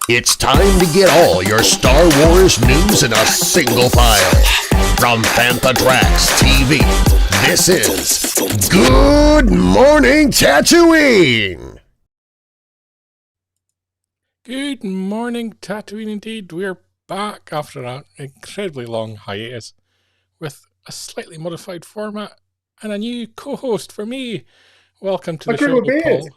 It's time to get all your Star Wars news in a single file. From Fantatrax TV, this is Good Morning Tatooine! Good morning, Tatooine indeed. We're back after an incredibly long hiatus with a slightly modified format and a new co-host for me. Welcome to the show, Paul.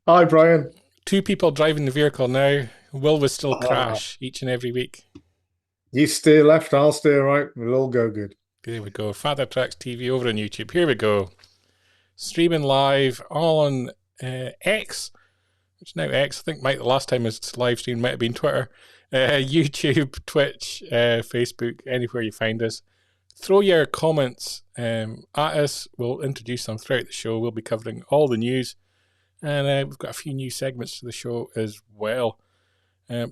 Hi, Brian. Two people driving the vehicle now. Will we still crash each and every week? You steer left, I'll steer right. We'll all go good. There we go. Fantatrax TV over on YouTube. Here we go. Streaming live all on X, which is now X. I think the last time it's live stream might have been Twitter, YouTube, Twitch, Facebook, anywhere you find us. Throw your comments at us. We'll introduce them throughout the show. We'll be covering all the news. And we've got a few new segments to the show as well.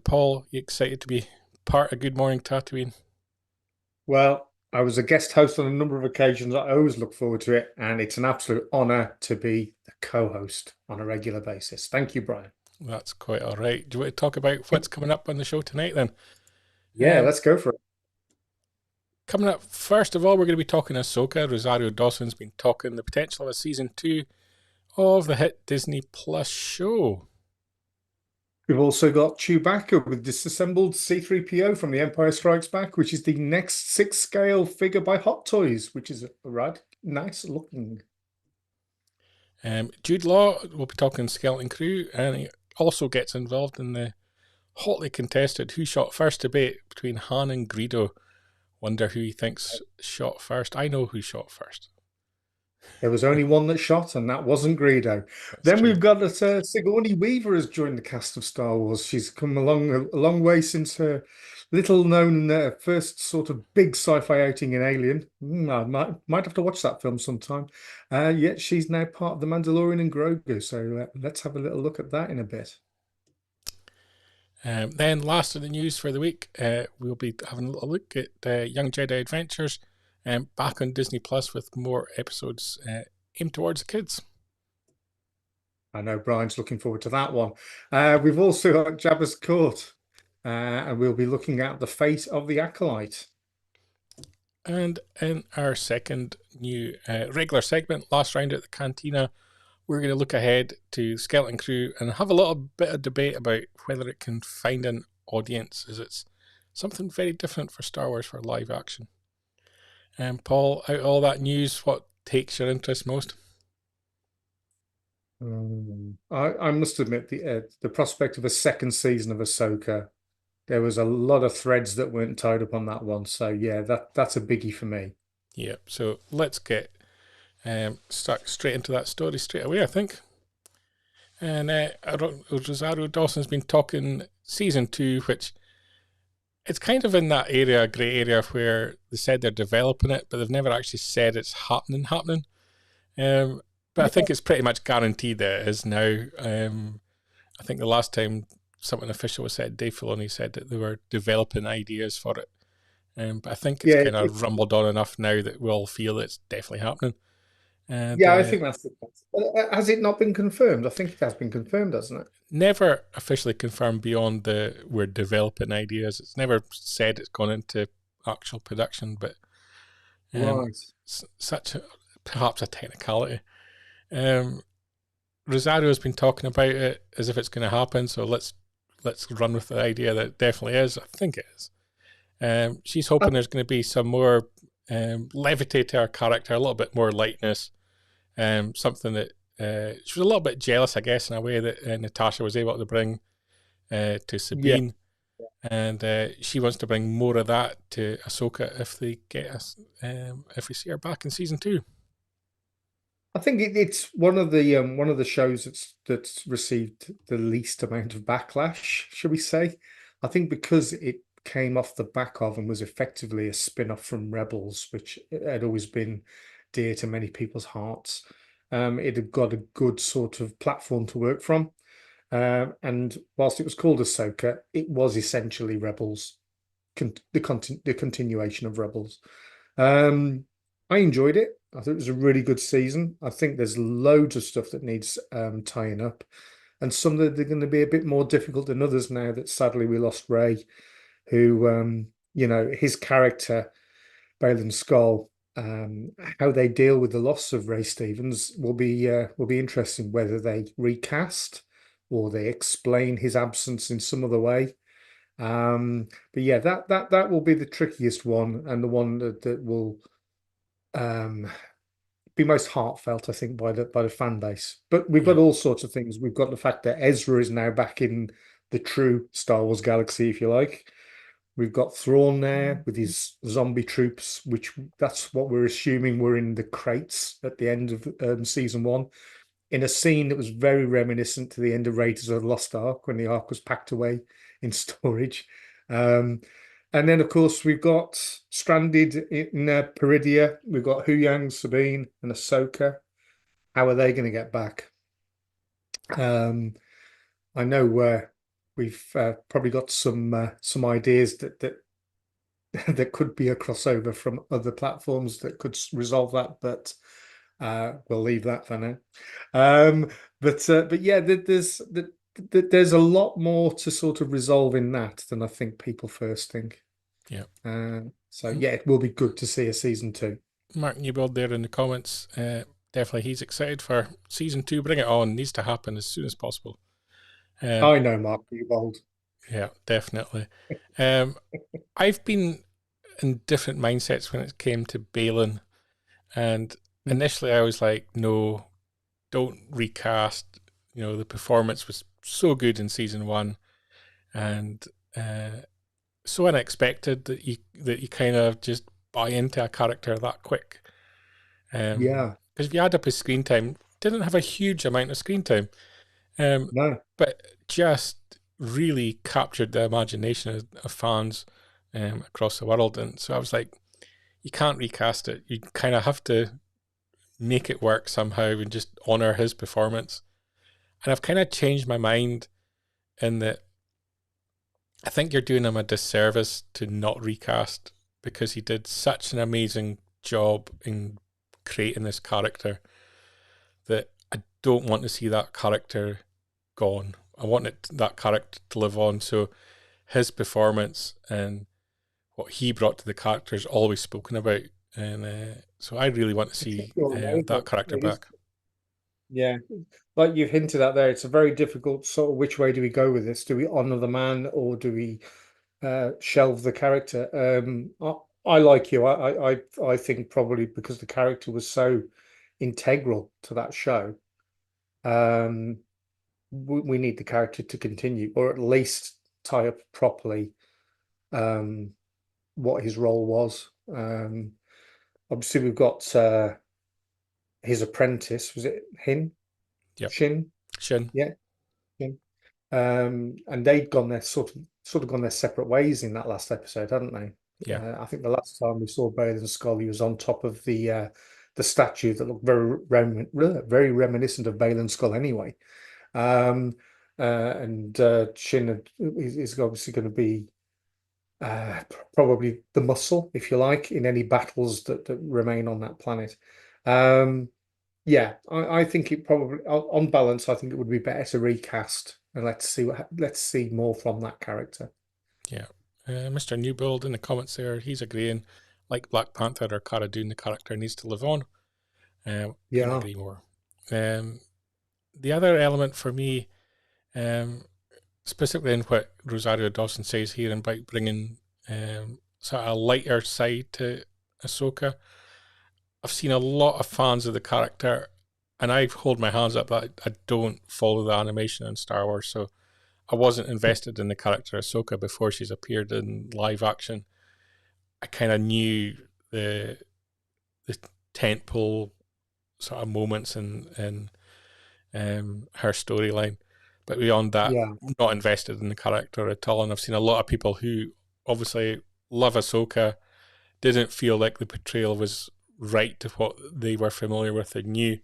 Paul, you excited to be part of Good Morning Tatooine? Well, I was a guest host on a number of occasions. I always look forward to it. And it's an absolute honour to be the co-host on a regular basis. Thank you, Brian. That's quite all right. Do you want to talk about what's coming up on the show tonight then? Yeah, let's go for it. Coming up, first of all, we're going to be talking Ahsoka. Rosario Dawson's been talking the potential of a season 2 of the hit Disney Plus show. We've also got Chewbacca with disassembled C-3PO from The Empire Strikes Back, which is the next 6-scale figure by Hot Toys, which is nice looking. Jude Law will be talking Skeleton Crew, and he also gets involved in the hotly contested Who Shot First debate between Han and Greedo. Wonder who he thinks shot first. I know who shot first. There was only one that shot, and that wasn't Greedo. Then true. We've got that Sigourney Weaver has joined the cast of Star Wars. She's come along a long way since her little-known first sort of big sci-fi outing in Alien. I might have to watch that film sometime. Yet she's now part of the Mandalorian and Grogu, so let's have a little look at that in a bit. Then last of the news for the week, we'll be having a little look at Young Jedi Adventures. Back on Disney Plus with more episodes aimed towards the kids. I know Brian's looking forward to that one. We've also got Jabba's Court, and we'll be looking at the fate of the Acolyte. And in our second new regular segment, last round at the Cantina, we're going to look ahead to Skeleton Crew and have a little bit of debate about whether it can find an audience, as it's something very different for Star Wars for live action. Paul, out of all that news, what takes your interest most? I must admit the prospect of a second season of Ahsoka. There was a lot of threads that weren't tied up on that one, so yeah, that's a biggie for me. Yeah, so let's get stuck straight into that story straight away, I think. And Rosario Dawson's been talking season 2, which it's kind of in that area, grey area, where they said they're developing it, but they've never actually said it's happening. But I think it's pretty much guaranteed that it is now. I think the last time something official was said, Dave Filoni said that they were developing ideas for it. But I think it's Yeah, kind of rumbled on enough now that we all feel it's definitely happening. And yeah, I think that's the case. Has it not been confirmed? I think it has been confirmed, hasn't it? never officially confirmed beyond the we're developing ideas. It's never said it's gone into actual production, but Right. such perhaps a technicality. Um, Rosario's been talking about it as if it's going to happen, so let's run with the idea that it definitely is. I think it is. She's I, hoping there's going to be some more levity to her character, a little bit more lightness, something that she was a little bit jealous, I guess, in a way that Natasha was able to bring to yeah, Sabine, and she wants to bring more of that to Ahsoka if they get us, if we see her back in season 2. I think it's one of the shows that's received the least amount of backlash, shall we say? I think because it came off the back of and was effectively a spin-off from Rebels, which had always been dear to many people's hearts. It had got a good sort of platform to work from. And whilst it was called Ahsoka, it was essentially Rebels, the continuation of Rebels. Um, I enjoyed it. I thought it was a really good season. I think there's loads of stuff that needs tying up, and some that are going to be a bit more difficult than others now that sadly we lost Ray, who his character, Baylan Skoll, how they deal with the loss of Ray Stevens will be interesting, whether they recast or they explain his absence in some other way. But yeah, that will be the trickiest one, and the one that will um, be most heartfelt, I think, by the fan base. But we've Yeah, got all sorts of things. We've got the fact that Ezra is now back in the true Star Wars galaxy, if you like. We've got Thrawn there with his zombie troops, which that's what we're assuming were in the crates at the end of season 1, in a scene that was very reminiscent to the end of Raiders of the Lost Ark when the Ark was packed away in storage. Um, and then, of course, we've got stranded in Peridia. We've got Huyang, Sabine, and Ahsoka. How are they going to get back? Um, I know we've probably got some ideas that that could be a crossover from other platforms that could resolve that, but we'll leave that for now. Um, but yeah, there's a lot more to sort of resolve in that than I think people first think. yeah. So yeah, it will be good to see a season 2. Mark Newbold there in the comments. Definitely, he's excited for season 2. Bring it on. Needs to happen as soon as possible. I know Mark Newbold. Yeah, definitely. Um, I've been in different mindsets when it came to Balin, and initially I was like, no, don't recast. You know, the performance was so good in season 1, and so unexpected that you kind of just buy into a character that quick. Yeah, Because if you add up his screen time, didn't have a huge amount of screen time, um, no, but just really captured the imagination of fans across the world. And so I was like, you can't recast it. You kind of have to make it work somehow and just honor his performance. And I've kind of changed my mind in that I think you're doing him a disservice to not recast, because he did such an amazing job in creating this character that I don't want to see that character gone. I want that character to live on. So his performance and what he brought to the character is always spoken about. And so I really want to it's see difficult, isn't that it? character It is. back. Yeah, like you've hinted at there, it's a very difficult sort of which way do we go with this? Do we honor the man or do we shelve the character? I like you. I think probably because the character was so integral to that show, um, we need the character to continue, or at least tie up properly um, what his role was. Obviously, we've got his apprentice. Was it Hin? Yep. Shin? Shin. Yeah, Shin. And they'd gone their sort of gone their separate ways in that last episode, hadn't they? Yeah. I think the last time we saw Baylan Skoll, he was on top of the statue that looked very reminiscent of Baylan Skoll anyway. And Shin is obviously going to be probably the muscle, if you like, in any battles that remain on that planet. Um, yeah, I think it probably, on balance, I think it would be better to recast and let's see more from that character. Yeah. Mr. Newbold in the comments there, he's agreeing, like Black Panther or Cara Dune, the character needs to live on. Couldn't Yeah, agree more. The other element for me, specifically in what Rosario Dawson says here about bringing sort of a lighter side to Ahsoka, I've seen a lot of fans of the character, and I hold my hands up that I don't follow the animation in Star Wars, so I wasn't invested in the character Ahsoka before she's appeared in live action. I kind of knew the tentpole sort of moments in her storyline, but beyond that, yeah. I'm not invested in the character at all. And I've seen a lot of people who obviously love Ahsoka didn't feel like the portrayal was right to what they were familiar with and knew.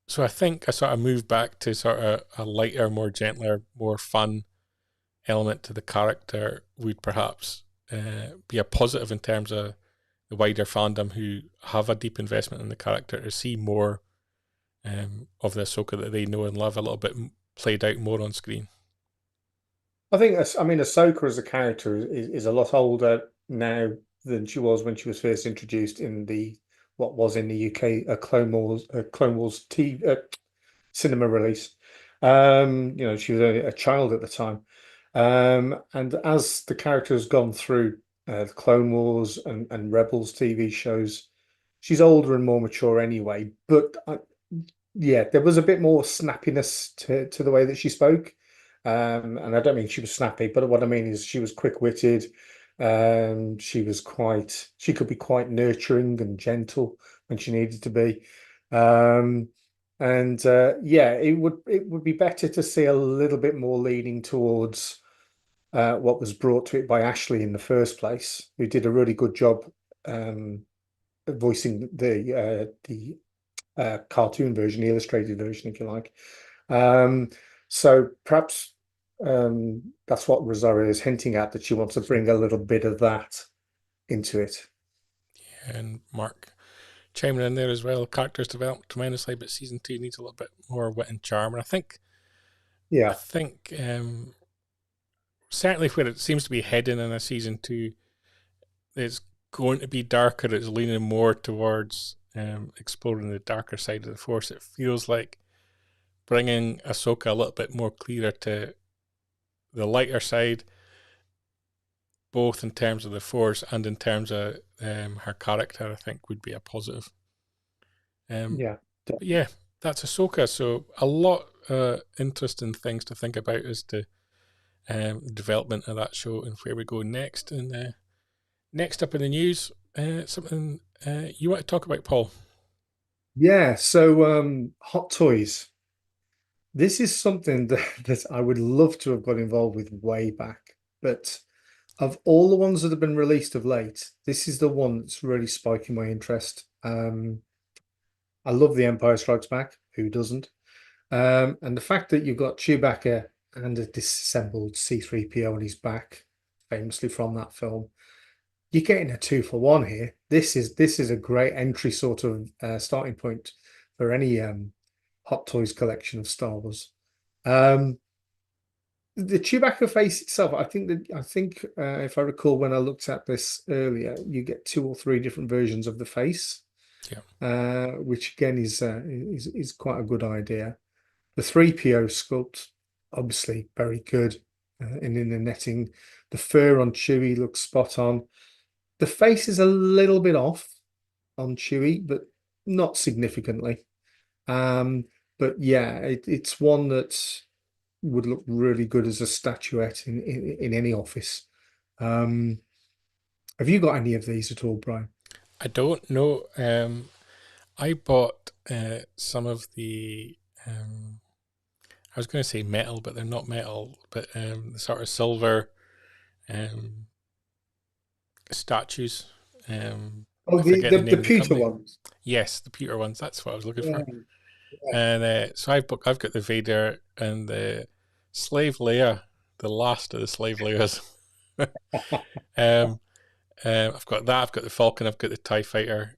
So I think I sort of moved back to sort of a lighter, more gentler, more fun element to the character would perhaps be a positive in terms of the wider fandom who have a deep investment in the character to see more of the Ahsoka that they know and love a little bit played out more on screen. I mean, Ahsoka as a character is a lot older now than she was when she was first introduced in the what was in the UK a Clone Wars TV cinema release. She was a child at the time, and as the character has gone through the Clone Wars and Rebels TV shows, she's older and more mature anyway. But yeah, there was a bit more snappiness to the way that she spoke. And I don't mean she was snappy, but what I mean is she was quick-witted. She could be quite nurturing and gentle when she needed to be. Um, and yeah, it would be better to see a little bit more leaning towards what was brought to it by Ashley in the first place, who did a really good job voicing the cartoon version, the illustrated version, if you like. So perhaps that's what Rosario is hinting at, that she wants to bring a little bit of that into it. And Mark chiming in there as well. Characters developed tremendously, but season 2 needs a little bit more wit and charm. And I Yeah, think certainly where it seems to be heading in a season 2, it's going to be darker. It's leaning more towards exploring the darker side of the Force. It feels like bringing Ahsoka a little bit more clearer to the lighter side, both in terms of the Force and in terms of her character, I think would be a positive. yeah. But yeah, that's Ahsoka. So a lot interesting things to think about as to development of that show and where we go next. And next up in the news, something you want to talk about, Paul? Yeah, so hot toys. This is something that I would love to have got involved with way back, but of all the ones that have been released of late, this is the one that's really spiking my interest. I love The Empire Strikes Back. Who doesn't? And the fact that you've got Chewbacca and a disassembled C-3PO on his back, famously from that film, you're getting a 2-for-1 here. This is a great entry sort of starting point for any Hot Toys collection of Star Wars. The Chewbacca face itself, I think if I recall when I looked at this earlier, you get 2 or 3 different versions of the face, which again is quite a good idea. The 3PO sculpt, obviously very good, and in the netting, the fur on Chewie looks spot on. The face is a little bit off on Chewie, but not significantly. But yeah, it's one that would look really good as a statuette in any office. Have you got any of these at all, Brian? I don't know. I bought some of the. I was going to say metal, but they're not metal. But the sort of silver statues. Oh, I the forget the, the the name of the pewter company. ones. Yes, the pewter ones. That's what I was looking Yeah, for. yeah. And so I've got the Vader and the Slave Leia, the last of the Slave Leias. um, I've got that. I've got the Falcon. I've got the TIE Fighter.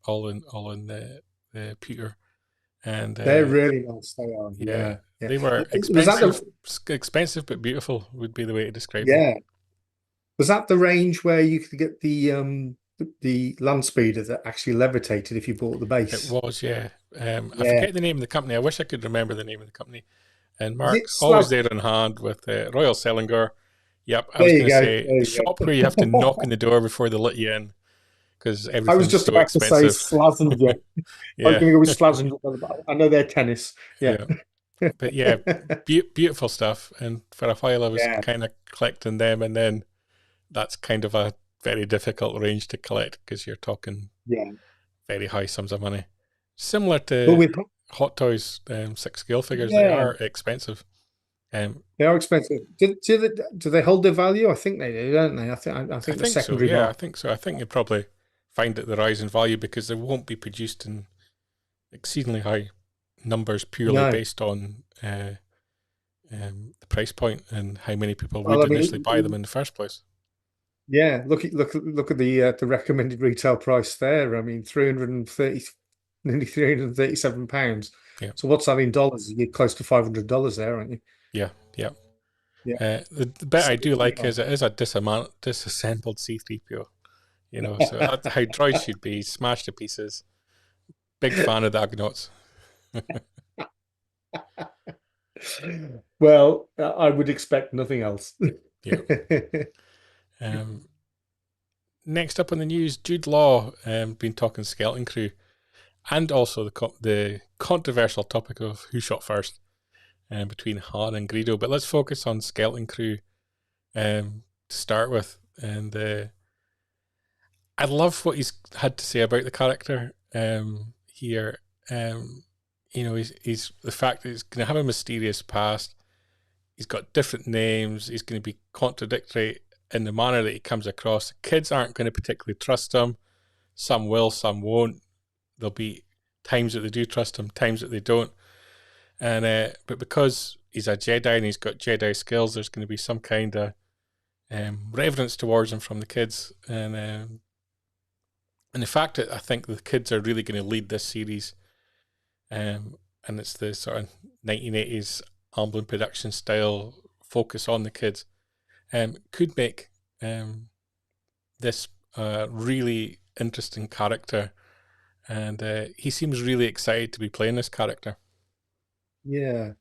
All in the pewter, and They're really nice. They are. yeah, Yeah, yeah. they were Was that expensive. Expensive but beautiful would be the way to describe them. yeah? Was that the range where you could get the land speeder that actually levitated if you bought the It base? was, yeah. I Yeah. forget the name of the company. I wish I could remember the name of the company. And Is it Mark's always Slab? there in hand with Royal Sellinger. Yep, I There was you going to go. say There the you shop go. where you have to knock on the door before they let you in because I was everything's just so about to say expensive. Slazenger. I was Yeah, going to go with Slazenger, but I know they're tennis. Yeah. yeah. But yeah, beautiful stuff. And for a while I was Yeah. kind of collecting them, and then that's kind of a very difficult range to collect because you're talking Yeah. very high sums of money. Similar But to with Hot Toys 6 scale figures, they yeah, are expensive. they are expensive. Do they hold their value? I think they do, don't they? I I think the think so. secondary Yeah, I market. think so. I think you probably find that the rise in value because they won't be produced in exceedingly high numbers purely No. based on the price point and how many people Well, would I initially buy them mean, in the first place. yeah. Look at the recommended retail price there. I mean, 330, nearly £337. Yeah, So what's that in dollars? You're close to $500 there, aren't you? yeah, yeah. Yeah. The bit I do like Significantly is it is a disassembled C-3PO. You know, so that's how droids should be, smashed to pieces. Big fan of the Ugnaughts. Well, I would expect nothing else. Yeah. Um, Next up on the news, Jude Law been talking Skeleton Crew, and also the controversial topic of who shot first between Han and Greedo. But let's focus on Skeleton Crew to start with. And I love what he's had to say about the character here. You know, he's the fact that he's going to have a mysterious past. He's got different names. He's going to be contradictory in the manner that he comes across. Kids aren't going to particularly trust him. Some will, some won't. There'll be times that they do trust him, times that they don't. And but because he's a Jedi and he's got Jedi skills, there's going to be some kind of reverence towards him from the kids. And the fact that I think the kids are really going to lead this series, and it's the sort of 1980s Amblin production style focus on the kids, could make this really interesting character. And he seems really excited to be playing this character. Yeah.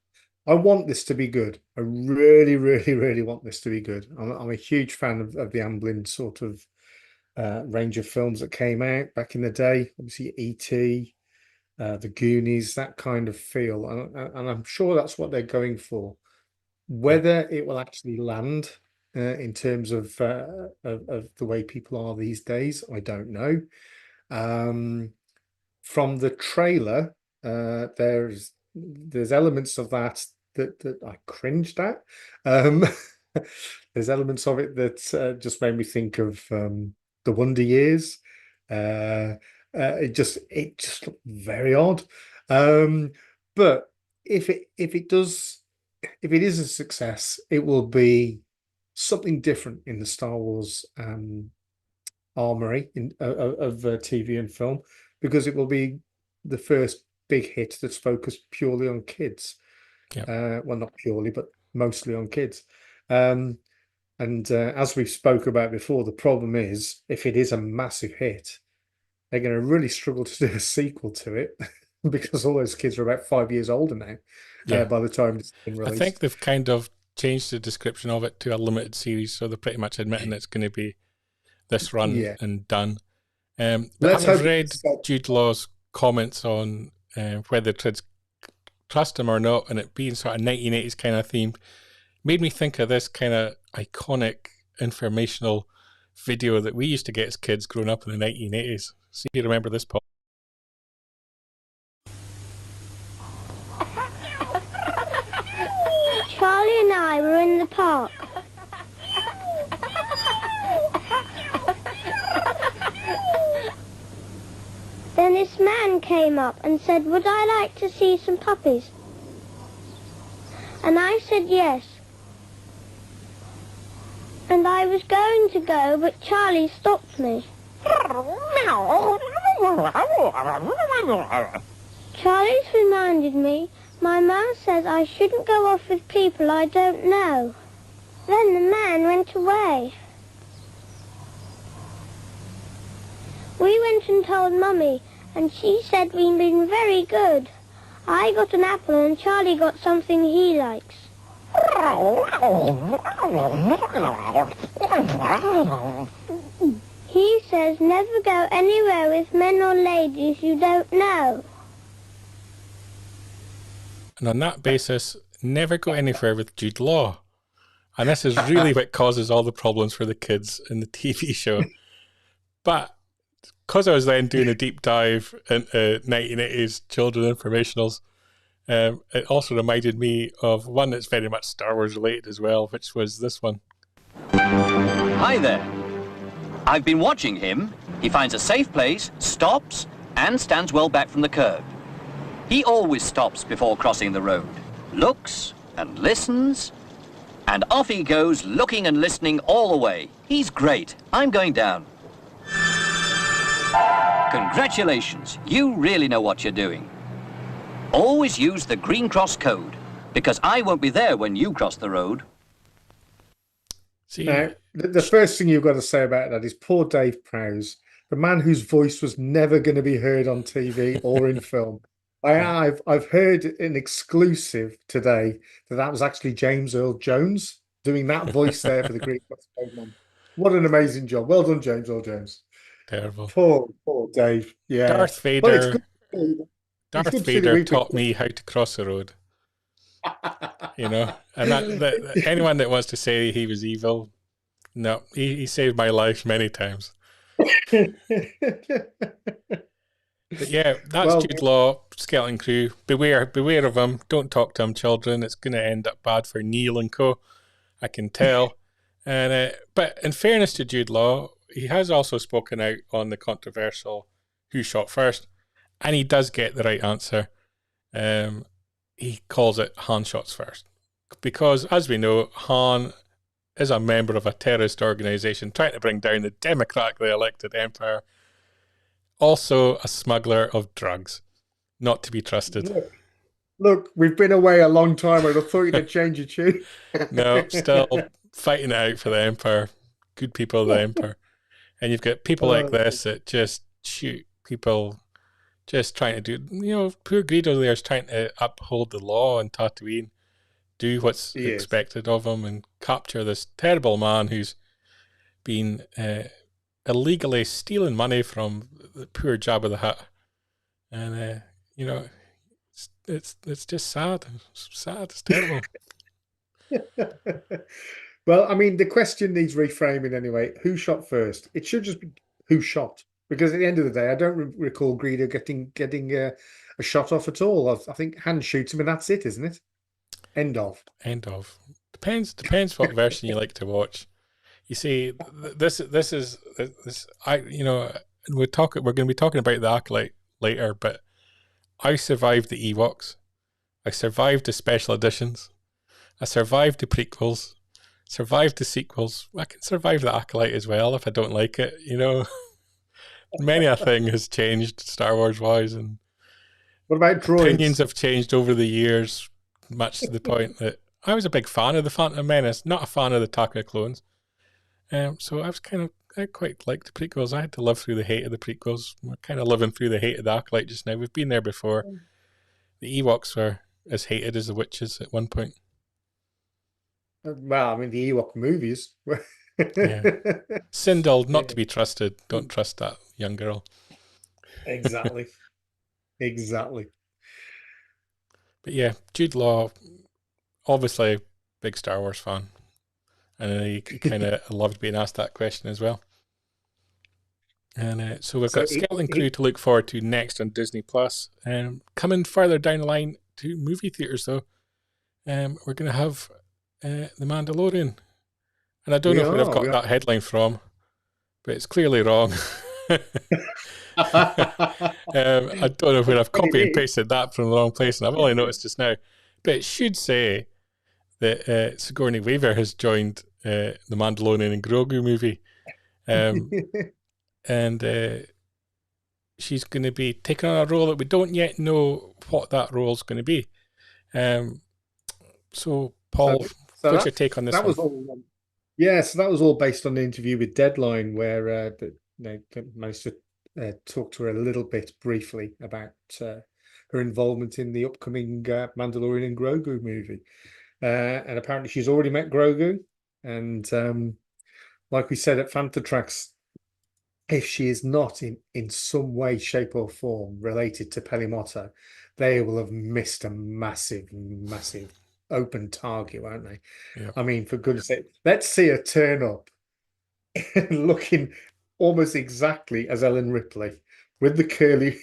I want this to be good. I really, really, really want this to be good. I'm a huge fan of the Amblin sort of range of films that came out back in the day. Obviously, E.T., the Goonies, that kind of feel, and I'm sure that's what they're going for. Yeah, Whether it will actually land in terms of the way people are these days, I don't know. From the trailer, there's elements of that I cringed at. Um, there's elements of it that just made me think of the Wonder Years. It just looked very odd. But if it is a success, it will be something different in the Star Wars armory of TV and film, because it will be the first big hit that's focused purely on kids. yeah, Well, not purely, but mostly on kids. And as we've spoke about before, the problem is if it is a massive hit, they're going to really struggle to do a sequel to it because all those kids are about 5 years older now yeah. by the time it's been I think released. they've kind of changed the description of it to a limited series, so they're pretty much admitting it's going to be this run Yeah, and done. But let's having hope read it's Jude Law's comments on whether kids trust him or not, and it being sort of 1980s kind of theme, made me think of this kind of iconic informational video that we used to get as kids growing up in the 1980s. See if you remember this, Paul. Charlie and I were in the park. Then this man came up and said, "Would I like to see some puppies?" And I said yes. and I was going to go, but Charlie stopped me. Charlie's reminded me my mum says I shouldn't go off with people I don't know. Then the man went away. We went and told Mummy, and she said we'd been very good. I got an apple and Charlie got something he likes. He says never go anywhere with men or ladies you don't know. And on that basis, never go anywhere with Jude Law. And this is really what causes all the problems for the kids in the TV show. But because I was then doing a deep dive into 1980s children informationals, it also reminded me of one that's very much Star Wars related as well, which was this one. Hi there. I've been watching him. He finds a safe place, stops, and stands well back from the curb. He always stops before crossing the road, looks and listens, and off he goes, looking and listening all the way. He's great. I'm going down. Congratulations. You really know what you're doing. Always use the green cross code, because I won't be there when you cross the road. See, Now, the first thing you've got to say about that is poor Dave Prowse, the man whose voice was never going to be heard on TV or in film. I've heard an exclusive today that was actually James Earl Jones doing that voice there for the Green Cross Code Man. What an amazing job. Well done, James Earl Jones. terrible. Poor Dave. Yeah. Darth Well, it's Vader. good. Darth good to see that Vader we've taught me how to cross the road. You know, and anyone that wants to say he was evil, no, he saved my life many times. But yeah, that's Jude Law, Skeleton Crew. Beware of him. Don't talk to him, children. It's going to end up bad for Neil and co. I can tell. And but in fairness to Jude Law, he has also spoken out on the controversial who shot first, and he does get the right answer. He calls it Han shots first, because as we know, Han is a member of a terrorist organization trying to bring down the democratically elected empire. Also a smuggler of drugs, not to be trusted. Look, we've been away a long time and I thought you'd have changed your tune. No, still fighting it out for the empire. Good people of the empire. And you've got people like this that just shoot people, just trying to do, poor Greedo there is trying to uphold the law in Tatooine, do what's expected of him and capture this terrible man who's been illegally stealing money from the poor Jabba the Hutt. And, it's just sad. It's sad. It's terrible. Well, I mean, the question needs reframing anyway. Who shot first? It should just be who shot. Because at the end of the day, I don't recall Greedo getting a shot off at all. I think Han shoots him and that's it, isn't it? End of. Depends what version you like to watch. You see, we're going to be talking about the Acolyte later, but I survived the Ewoks. I survived the special editions. I survived the prequels. Survived the sequels. I can survive the Acolyte as well if I don't like it. Many a thing has changed Star Wars wise, and what about droids? Opinions have changed over the years, much to the point that I was a big fan of the Phantom Menace, not a fan of the Attack of the Clones. So I quite liked the prequels. I had to live through the hate of the prequels. We're kind of living through the hate of the Acolyte just now. We've been there before. The Ewoks were as hated as the witches at one point. Well, I mean, the Ewok movies. Yeah. Sindel, not to be trusted. Don't trust that young girl. Exactly. Exactly. But yeah, Jude Law, obviously big Star Wars fan. And he kind of loved being asked that question as well. And so we've got Skeleton Crew to look forward to next on Disney Plus. Coming further down the line to movie theaters, though, we're going to have The Mandalorian. And I don't know where I've got that headline from, but it's clearly wrong. I don't know where I've copied and pasted that from the wrong place, and I've only noticed just now. But it should say that Sigourney Weaver has joined the Mandalorian and Grogu movie. And she's going to be taking on a role that we don't yet know what that role is going to be. So, Paul, what's your take on this that one? was all. So that was all based on the interview with Deadline, where they managed to talk to her a little bit briefly about her involvement in the upcoming Mandalorian and Grogu movie. And apparently she's already met Grogu. And like we said at Fantatrax, if she is not in some way, shape or form related to Pelimotto, they will have missed a massive, massive open target, won't they? Yeah. I mean, for goodness sake, let's see her turn up looking almost exactly as Ellen Ripley with the curly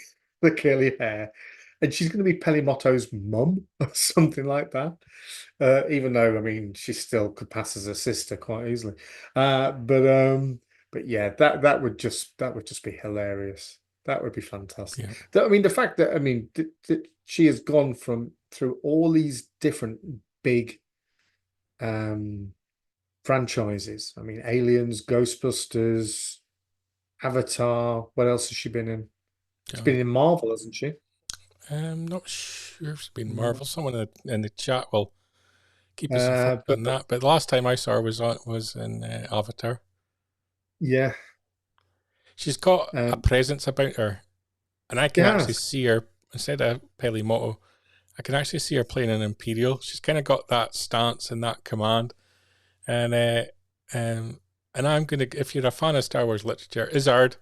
hair, and she's going to be Pelimotto's mum or something like that. Even though, I mean, she still could pass as a sister quite easily. But yeah, that would just be hilarious. That would be fantastic. Yeah. I mean, the fact that she has gone through all these different big franchises. I mean, Aliens, Ghostbusters, Avatar. What else has she been in? She's been in Marvel, hasn't she? I'm not sure if it's been Marvel. Someone in the chat will keep us informed on that. But the last time I saw her was in Avatar. Yeah. She's got a presence about her. And I can actually see her, instead of Pelimotto, I can actually see her playing an Imperial. She's kind of got that stance and that command. And I'm going to, if you're a fan of Star Wars literature, Izzard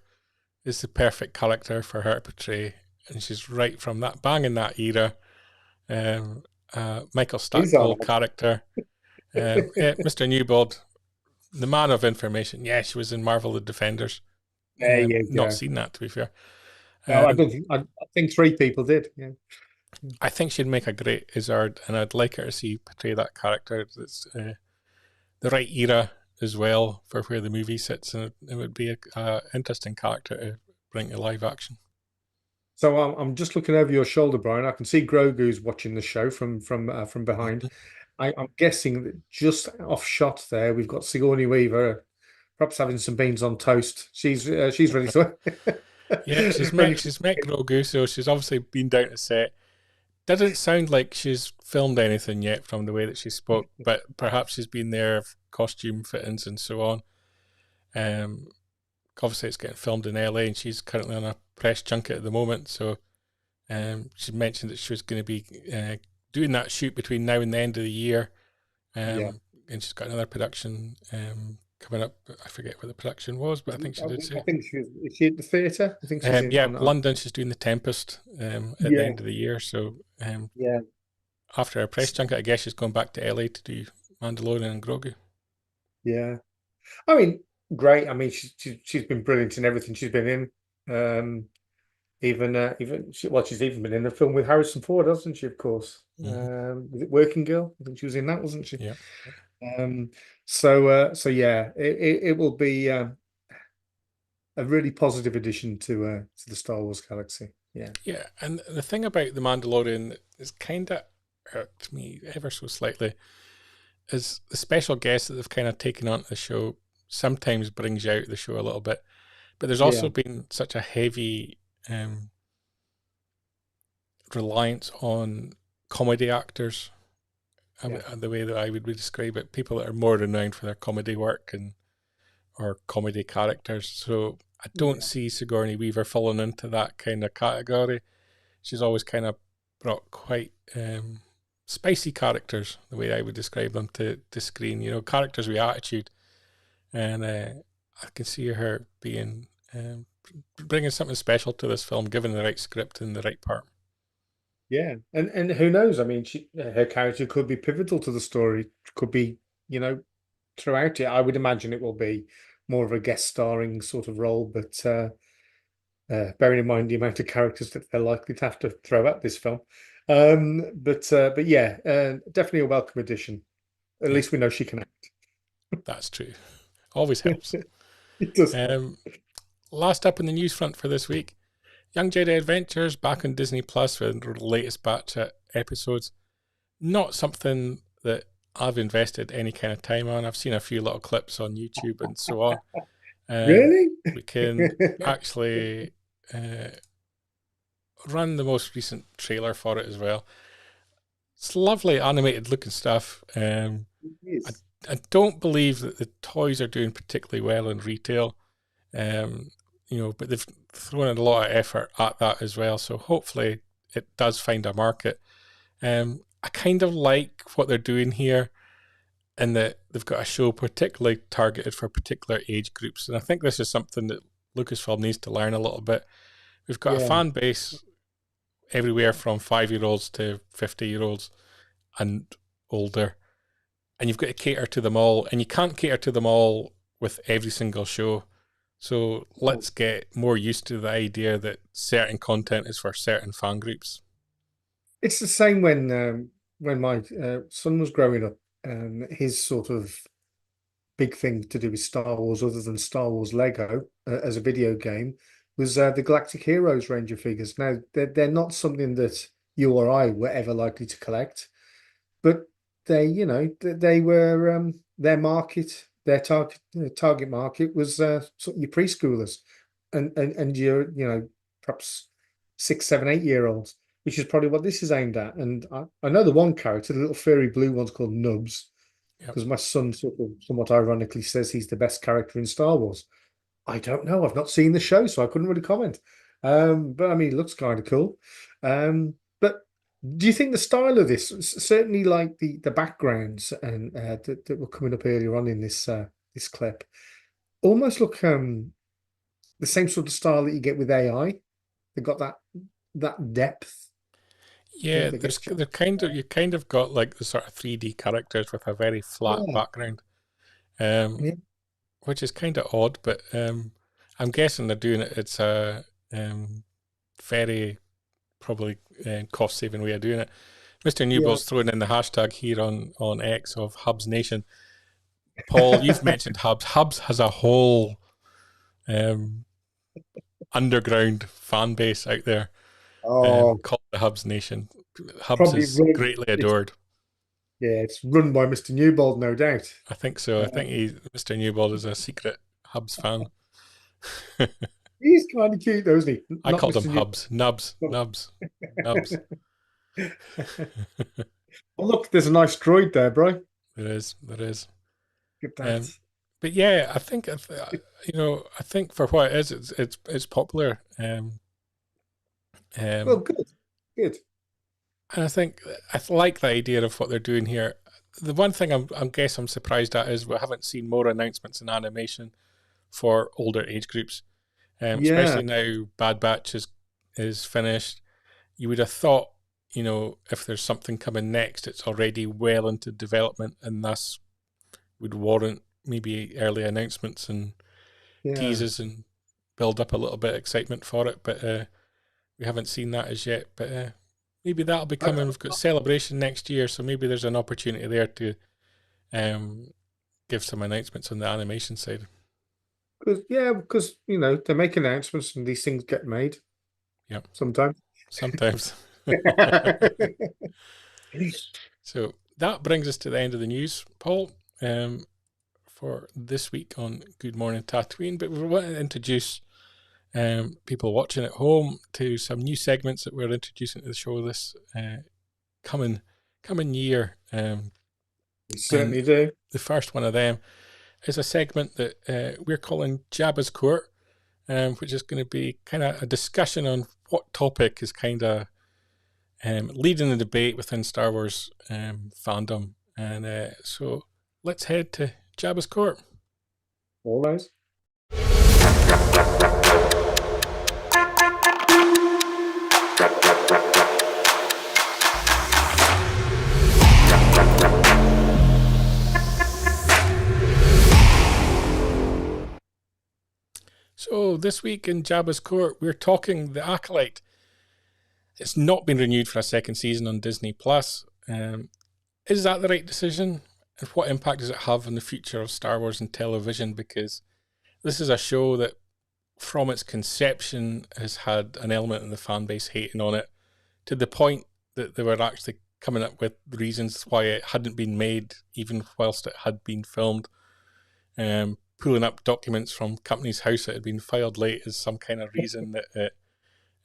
is the perfect character for her to portray. And she's right from that, bang in that era. Michael Stackpole character. Mr. Newbold, the man of information. Yeah, she was in Marvel The Defenders. Not seen that, to be fair. No, I think 3 people did. Yeah. I think she'd make a great Izzard, and I'd like her to see portray that character. That's the right era as well for where the movie sits, and it would be an interesting character to bring to live action. So I'm just looking over your shoulder, Brian. I can see Grogu's watching the show from behind. I'm guessing that just off shot there, we've got Sigourney Weaver, perhaps having some beans on toast. She's ready to. Yeah, she's met Grogu, so she's obviously been down to set. Doesn't sound like she's filmed anything yet from the way that she spoke, but perhaps she's been there, costume fittings and so on. Obviously it's getting filmed in LA, and she's currently on a press junket at the moment, so she mentioned that she was going to be doing that shoot between now and the end of the year, and she's got another production coming up. I forget what the production was, but I think she did say. I think is she at the theatre? I think she's in London. She's doing The Tempest at the end of the year, so after her press junket, I guess she's going back to LA to do Mandalorian and Grogu. Yeah, I mean, great. I mean, she's been brilliant in everything she's been in. She's even been in a film with Harrison Ford, hasn't she? Of course. Was it Working Girl? I think she was in that, wasn't she? Yeah. So yeah, it will be a really positive addition to the Star Wars galaxy. Yeah. Yeah, and the thing about the Mandalorian that is kind of irked me ever so slightly is the special guests that they've kind of taken onto the show sometimes brings you out of the show a little bit, but there's also been such a heavy reliance on comedy actors. The way that I would describe it, people that are more renowned for their comedy work or comedy characters. So I don't see Sigourney Weaver falling into that kind of category. She's always kind of brought quite spicy characters, the way I would describe them, to screen. You know, characters with attitude, and I can see her being bringing something special to this film, given the right script and the right part. Yeah, and who knows? I mean, her character could be pivotal to the story. Could be, throughout it. I would imagine it will be more of a guest starring sort of role, but bearing in mind the amount of characters that they're likely to have to throw at this film. But yeah, definitely a welcome addition. At least we know she can act. That's true. Always helps. It does. Last up in the news front for this week, Young Jedi Adventures back on Disney Plus for the latest batch of episodes. Not something that I've invested any kind of time on. I've seen a few little clips on YouTube and so on. Really? We can actually run the most recent trailer for it as well. It's lovely animated looking stuff. Yes. I don't believe that the toys are doing particularly well in retail, but they've thrown in a lot of effort at that as well. So hopefully it does find a market. I kind of like what they're doing here in that they've got a show particularly targeted for particular age groups. And I think this is something that Lucasfilm needs to learn a little bit. We've got a fan base everywhere from 5-year-olds to 50-year-olds and older. And you've got to cater to them all. And you can't cater to them all with every single show. So let's get more used to the idea that certain content is for certain fan groups. It's the same when my son was growing up. His sort of big thing to do with Star Wars, other than Star Wars Lego as a video game, was the Galactic Heroes Ranger figures. Now, they're not something that you or I were ever likely to collect, but they were their market, their target market was sort of your preschoolers and your perhaps 6, 7, 8-year-olds, which is probably what this is aimed at. And I know the one character, the little furry blue one's called Nubs, because my son sort of somewhat ironically says he's the best character in Star Wars. I don't know. I've not seen the show, so I couldn't really comment. But I mean, it looks kind of cool. But do you think the style of this, certainly like the backgrounds and that were coming up earlier on in this this clip, almost look the same sort of style that you get with AI? They've got that depth. Yeah, they're you kind of got like the sort of 3D characters with a very flat background, which is kind of odd. But I'm guessing they're doing it. It's a very probably cost-saving way of doing it. Mr. Newball's throwing in the hashtag here on X of Hubs Nation. Paul, you've mentioned Hubs. Hubs has a whole underground fan base out there. Called the Hubs Nation. Hubs is greatly adored. It's run by Mr. Newbold, no doubt. I think so. I think Mr. Newbold is a secret Hubs fan. He's kind of cute, though, isn't he? I called him Hubs. Nubs. Nubs. Nubs. Well, look, there's a nice droid there, bro. There is. Get that. But yeah, I think I think for what it is, it's popular. Well, good. And I think I like the idea of what they're doing here. The one thing I'm surprised at is we haven't seen more announcements in animation for older age groups. Especially now Bad Batch is finished. You would have thought, if there's something coming next, it's already well into development, and thus would warrant maybe early announcements and teases and build up a little bit of excitement for it. But we haven't seen that as yet. But maybe that'll be coming. We've got Celebration next year, so maybe there's an opportunity there to give some announcements on the animation side. Because they make announcements and these things get made. Yeah, sometimes. So that brings us to the end of the news, Paul, for this week on Good Morning Tatooine. But we want to introduce people watching at home to some new segments that we're introducing to the show this coming year. We certainly do. The first one of them is a segment that we're calling Jabba's Court, which is going to be kind of a discussion on what topic is kind of leading the debate within Star Wars fandom. And so let's head to Jabba's Court. All right. So this week in Jabba's Court, we're talking The Acolyte. It's not been renewed for a second season on Disney+. Is that the right decision? And what impact does it have on the future of Star Wars and television? Because this is a show that, from its conception, has had an element of the fan base hating on it, to the point that they were actually coming up with reasons why it hadn't been made, even whilst it had been filmed. Pulling up documents from Company's House that had been filed late as some kind of reason that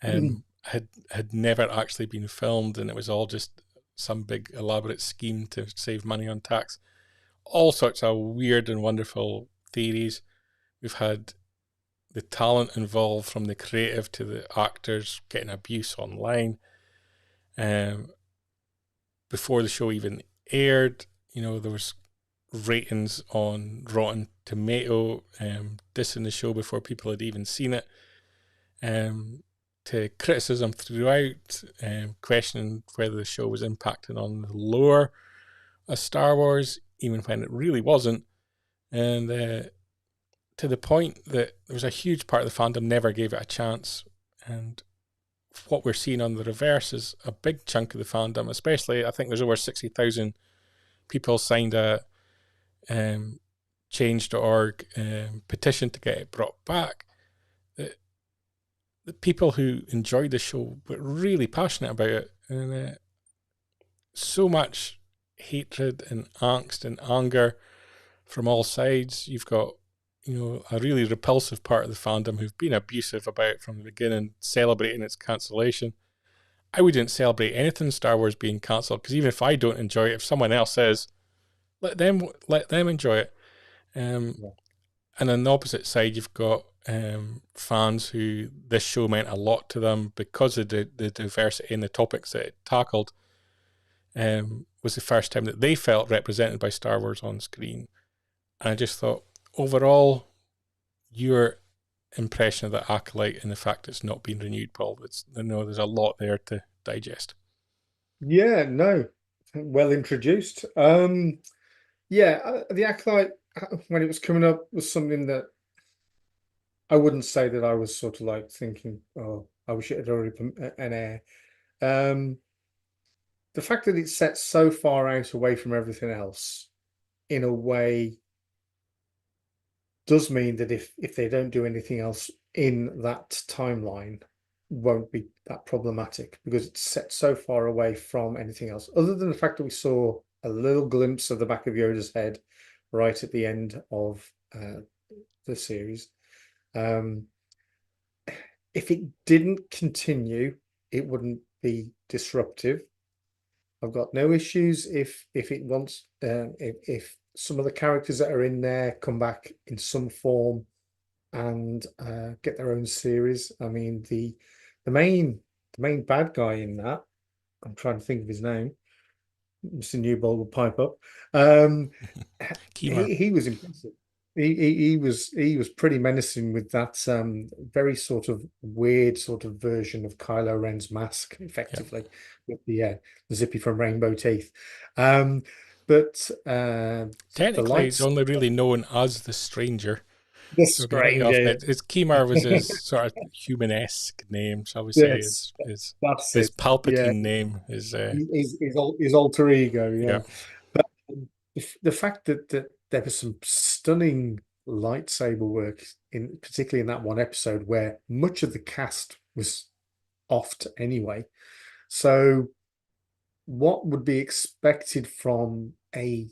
it had never actually been filmed, and it was all just some big elaborate scheme to save money on tax. All sorts of weird and wonderful theories. We've had the talent involved, from the creative to the actors getting abuse online. Before the show even aired, there was ratings on Rotten Tomato, dissing the show before people had even seen it, to criticism throughout, questioning whether the show was impacting on the lore of Star Wars, even when it really wasn't, and to the point that there was a huge part of the fandom never gave it a chance. And what we're seeing on the reverse is a big chunk of the fandom, especially, I think there's over 60,000 people signed a change.org petition to get it brought back. The people who enjoyed the show were really passionate about it, and so much hatred and angst and anger from all sides. You've got a really repulsive part of the fandom who've been abusive about it from the beginning, celebrating its cancellation. I wouldn't celebrate anything Star Wars being cancelled, because even if I don't enjoy it, if someone else says, let them enjoy it. And on the opposite side, you've got fans who this show meant a lot to them because of the diversity in the topics that it tackled. Was the first time that they felt represented by Star Wars on screen. And I just thought, overall, your impression of the Acolyte and the fact it's not been renewed, Paul, there's a lot there to digest. Yeah, no, well introduced. The Acolyte, when it was coming up, was something that I wouldn't say that I was sort of like thinking, oh, I wish it had already been an air. The fact that it's set so far out away from everything else, in a way, does mean that if they don't do anything else in that timeline, won't be that problematic, because it's set so far away from anything else, other than the fact that we saw a little glimpse of the back of Yoda's head right at the end of the series. If it didn't continue, it wouldn't be disruptive. I've got no issues if it wants, if some of the characters that are in there come back in some form and get their own series. I mean, the main bad guy in that, I'm trying to think of his name. Mr. Newbold will pipe up. He was impressive. He was pretty menacing with that very sort of weird sort of version of Kylo Ren's mask, effectively, with the zippy from Rainbow Teeth. But technically, it's only really known as the Stranger. The Stranger. Kimar was his sort of human-esque name, shall we say? His Palpatine name is his alter ego. Yeah. But the fact that there was some stunning lightsaber work particularly in that one episode where much of the cast was offed anyway. So what would be expected from a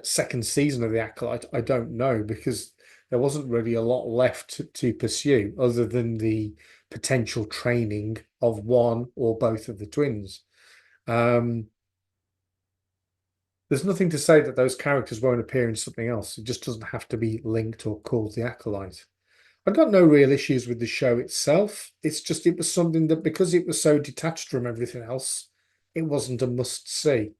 second season of the Acolyte, I don't know, because there wasn't really a lot left to pursue other than the potential training of one or both of the twins. There's nothing to say that those characters won't appear in something else. It just doesn't have to be linked or called the Acolyte. I've got no real issues with the show itself. It's just it was something that, because it was so detached from everything else, it wasn't a must-see.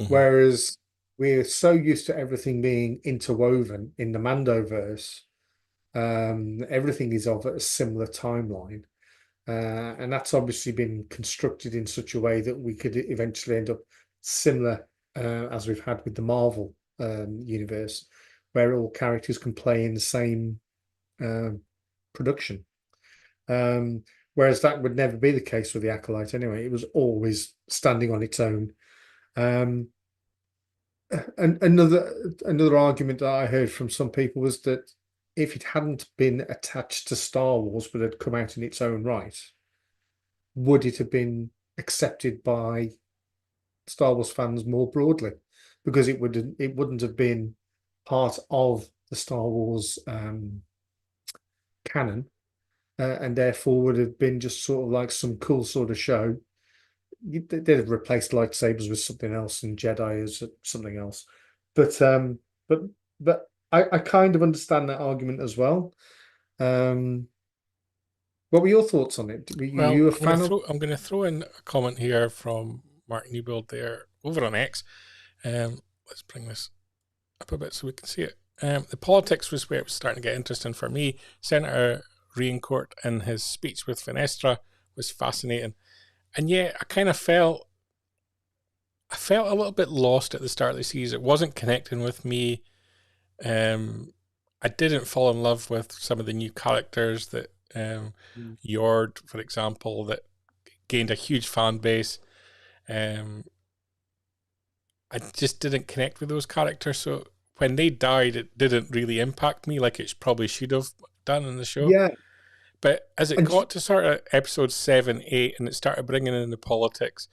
Whereas we're so used to everything being interwoven in the Mandoverse. Everything is of a similar timeline. And that's obviously been constructed in such a way that we could eventually end up similar as we've had with the Marvel universe, where all characters can play in the same production. Whereas that would never be the case with the Acolyte anyway. It was always standing on its own. And another argument that I heard from some people was that if it hadn't been attached to Star Wars but had come out in its own right, would it have been accepted by Star Wars fans more broadly, because it wouldn't have been part of the Star Wars canon, and therefore would have been just sort of like some cool sort of show. They'd have replaced lightsabers with something else and Jedi as something else. But but I kind of understand that argument as well. What were your thoughts on it? Were Well, you a fan of? I'm going to throw in a comment here from Mark Newbold there over on X. Let's bring this up a bit so we can see it. The politics was where it was starting to get interesting for me. Senator Riencourt and his speech with Finestra was fascinating. And yeah, I kind of felt a little bit lost at the start of the season. It wasn't connecting with me. I didn't fall in love with some of the new characters that Yord, for example, that gained a huge fan base. I just didn't connect with those characters. So when they died, it didn't really impact me like it probably should have done in the show. Yeah. But as it got to sort of episode 7, 8, and it started bringing in the politics,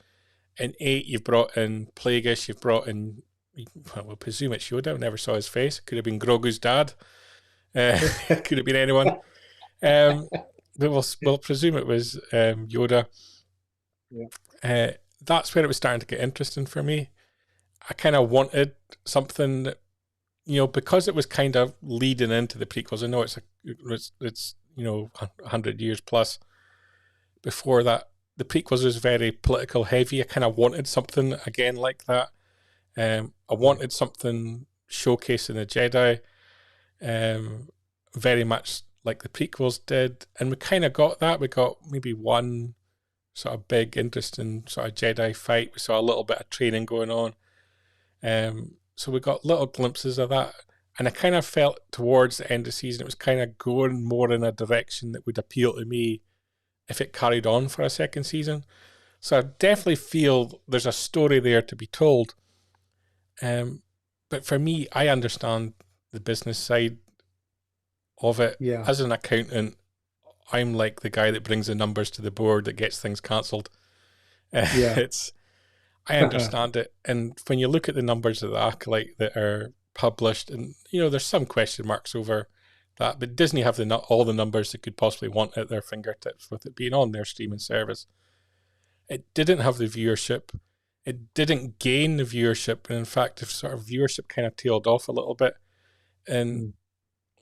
in 8 you've brought in Plagueis, you've brought in, well, we'll presume it's Yoda. I never saw his face. Could have been Grogu's dad. Could have been anyone. But we'll presume it was Yoda. Yeah. That's where it was starting to get interesting for me. I kind of wanted something that, because it was kind of leading into the prequels. I know it's 100 years plus before that. The prequels was very political heavy. I kind of wanted something again like that. I wanted something showcasing the Jedi, very much like the prequels did, and we kind of got that. We got maybe one sort of big, interesting sort of Jedi fight. We saw a little bit of training going on, so we got little glimpses of that. And I kind of felt towards the end of the season it was kind of going more in a direction that would appeal to me if it carried on for a second season. So I definitely feel there's a story there to be told. But for me, I understand the business side of it. Yeah. As an accountant, I'm like the guy that brings the numbers to the board that gets things cancelled. Yeah. I understand it. And when you look at the numbers of the Acolyte that are published, and there's some question marks over that, but Disney have all the numbers they could possibly want at their fingertips with it being on their streaming service. It didn't have the viewership. It didn't gain the viewership, and in fact, the sort of viewership kind of tailed off a little bit. And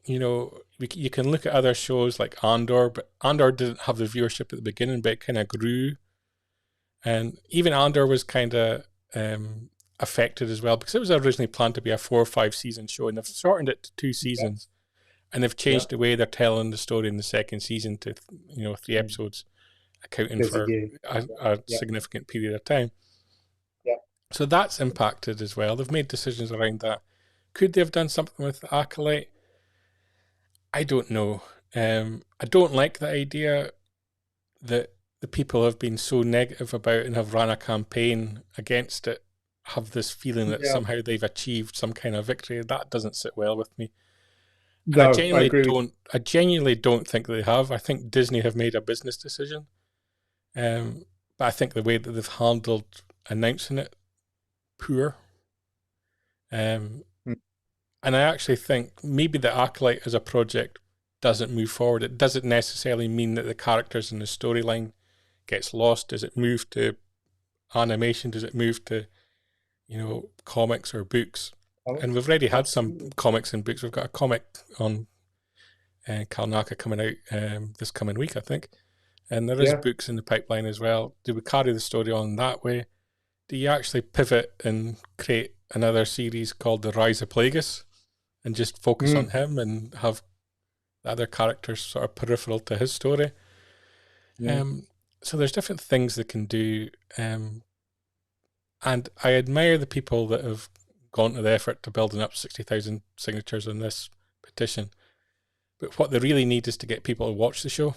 you can look at other shows like Andor, but Andor didn't have the viewership at the beginning, but it kind of grew. And even Andor was kind of affected as well, because it was originally planned to be a 4 or 5 season show, and they've shortened it to 2 seasons. And they've changed the way they're telling the story in the second season to 3 episodes, accounting for a significant period of time. Yeah. So that's impacted as well. They've made decisions around that. Could they have done something with Acolyte? I don't know. I don't like the idea that the people have been so negative about and have run a campaign against it have this feeling that somehow they've achieved some kind of victory. That doesn't sit well with me. No, I genuinely don't think they have. I think Disney have made a business decision. But I think the way that they've handled announcing it, poor. And I actually think maybe the Acolyte as a project doesn't move forward. It doesn't necessarily mean that the characters in the storyline gets lost. Does it move to animation? Does it move to, comics or books? And we've already had some comics and books. We've got a comic on Karnaka coming out this coming week, I think. And there is books in the pipeline as well. Do we carry the story on that way? Do you actually pivot and create another series called The Rise of Plagueis and just focus on him and have the other characters sort of peripheral to his story? So there's different things they can do. And I admire the people that have gone to the effort to building up 60,000 signatures on this petition. But what they really need is to get people to watch the show,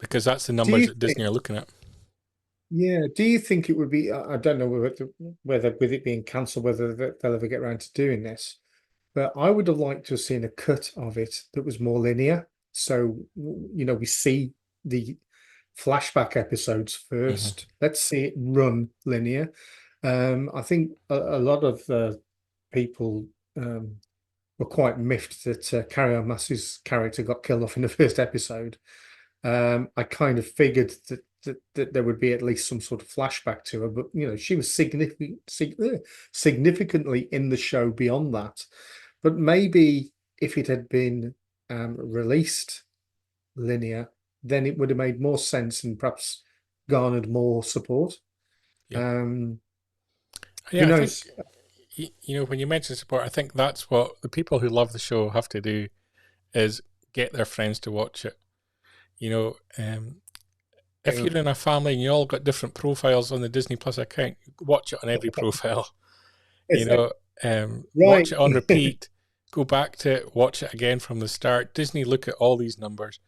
because that's the numbers that Disney are looking at. Yeah. Do you think it would be, I don't know whether with it being cancelled, whether they'll ever get around to doing this, but I would have liked to have seen a cut of it that was more linear. So, we see the flashback episodes first. Let's see it run linear. I think a lot of people were quite miffed that Carrie Massey's character got killed off in the first episode. I kind of figured that there would be at least some sort of flashback to her, but she was significantly in the show beyond that. But maybe if it had been released linear, then it would have made more sense and perhaps garnered more support. Yeah. Who knows? I think, when you mention support, I think that's what the people who love the show have to do, is get their friends to watch it. If you're in a family and you all got different profiles on the Disney Plus account, watch it on every profile. Watch it on repeat, go back to it, watch it again from the start. Disney, look at all these numbers.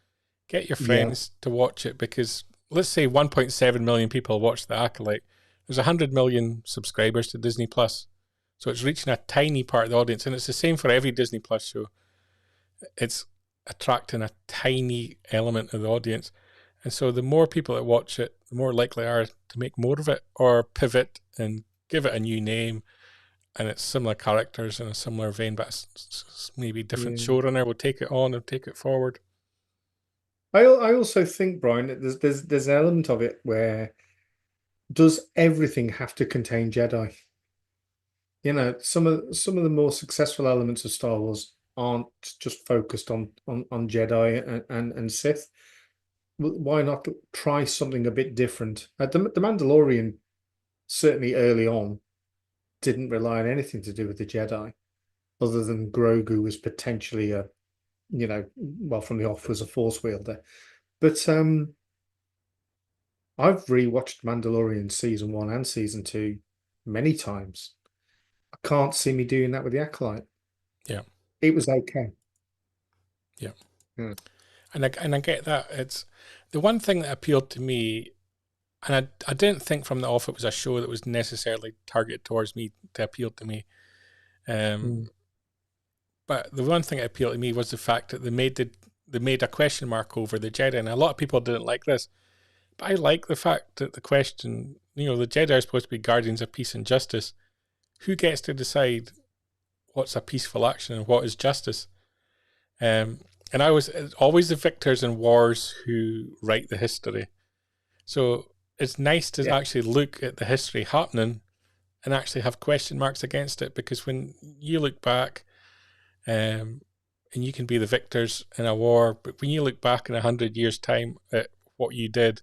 Get your friends to watch it, because let's say 1.7 million people watch The Acolyte. There's 100 million subscribers to Disney Plus. So it's reaching a tiny part of the audience, and it's the same for every Disney Plus show. It's attracting a tiny element of the audience. And so the more people that watch it, the more likely they are to make more of it or pivot and give it a new name. And it's similar characters in a similar vein, but it's maybe different showrunner will take it on and take it forward. I also think, Brian, that there's an element of it where, does everything have to contain Jedi? Some of the more successful elements of Star Wars aren't just focused on Jedi and Sith. Why not try something a bit different? The Mandalorian, certainly early on, didn't rely on anything to do with the Jedi, other than Grogu was potentially from the off was a Force wielder. But I've rewatched Mandalorian season 1 and season 2 many times. I can't see me doing that with the Acolyte. Yeah, it was okay. Yeah. And I get that. It's the one thing that appealed to me, and I didn't think from the off it was a show that was necessarily targeted towards me to appeal to me. But the one thing that appealed to me was the fact that they made a question mark over the Jedi, and a lot of people didn't like this. But I like the fact that the question, the Jedi are supposed to be guardians of peace and justice. Who gets to decide what's a peaceful action and what is justice? And it's always the victors in wars who write the history. So it's nice to actually look at the history happening and actually have question marks against it, because when you look back, and you can be the victors in a war, but when you look back in 100 years' time at what you did,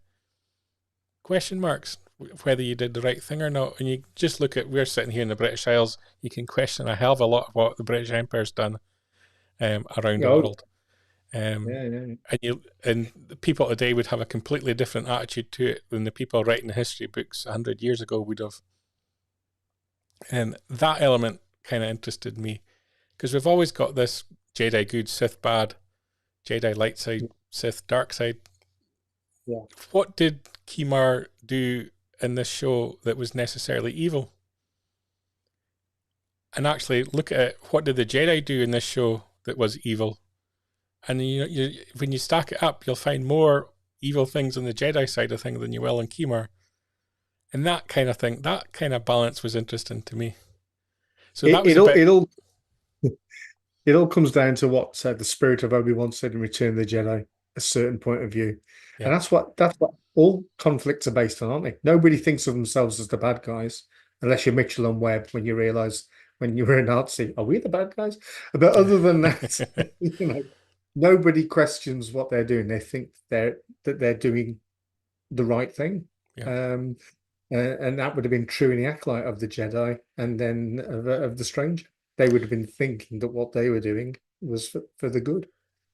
question marks whether you did the right thing or not. And you just look at, we're sitting here in the British Isles, you can question a hell of a lot of what the British Empire's done around the world. And the people today would have a completely different attitude to it than the people writing the history books 100 years ago would have. And that element kind of interested me, because we've always got this Jedi good, Sith bad, Jedi light side, Sith dark side. Yeah. What did Kimar do in this show that was necessarily evil? And actually look at it, what did the Jedi do in this show that was evil? And when you stack it up, you'll find more evil things on the Jedi side of things than you will in Kimar. And that kind of thing, that kind of balance was interesting to me. So it all comes down to what the spirit of Obi-Wan said in Return of the Jedi, a certain point of view. Yeah. And that's what all conflicts are based on, aren't they? Nobody thinks of themselves as the bad guys, unless you're Mitchell and Webb, when you realise when you were a Nazi, are we the bad guys? But other than that, nobody questions what they're doing. They think that they're doing the right thing. Yeah. And that would have been true in the Acolyte of the Jedi, and then of the Stranger. They would have been thinking that what they were doing was for the good.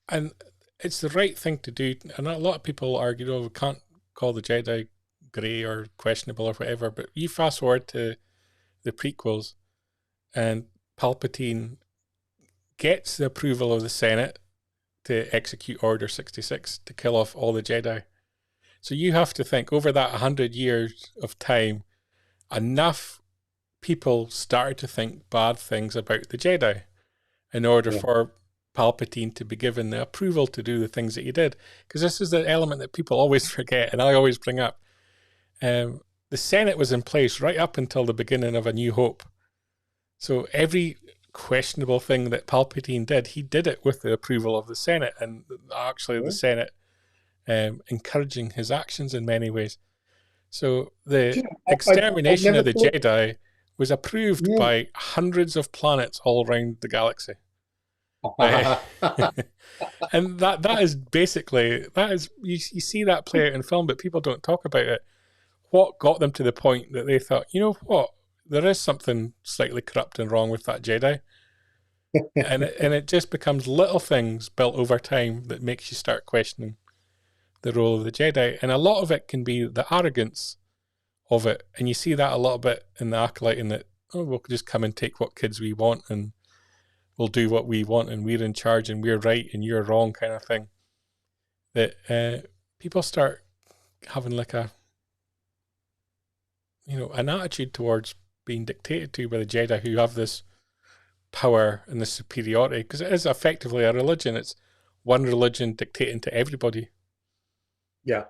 And it's the right thing to do. And a lot of people argue, we can't call the Jedi grey or questionable or whatever. But you fast forward to the prequels, and Palpatine gets the approval of the Senate to execute Order 66 to kill off all the Jedi. So you have to think, over that 100 years of time, enough people started to think bad things about the Jedi in order for Palpatine to be given the approval to do the things that he did. Because this is the element that people always forget, and I always bring up. the Senate was in place right up until the beginning of A New Hope. So every questionable thing that Palpatine did, he did it with the approval of the Senate, and actually the Senate encouraging his actions in many ways. So the extermination of the Jedi was approved by hundreds of planets all around the galaxy. And that is basically, you see that play out in film, but people don't talk about it. What got them to the point that they thought, you know what, there is something slightly corrupt and wrong with that Jedi. and it just becomes little things built over time that makes you start questioning the role of the Jedi. And a lot of it can be the arrogance of it. And you see that a little bit in the Acolyte, in that, oh, we'll just come and take what kids we want, and we'll do what we want, and we're in charge, and we're right and you're wrong, kind of thing. That people start having like an attitude towards being dictated to by the Jedi, who have this power and this superiority, because it is effectively a religion. It's one religion dictating to everybody. Yeah.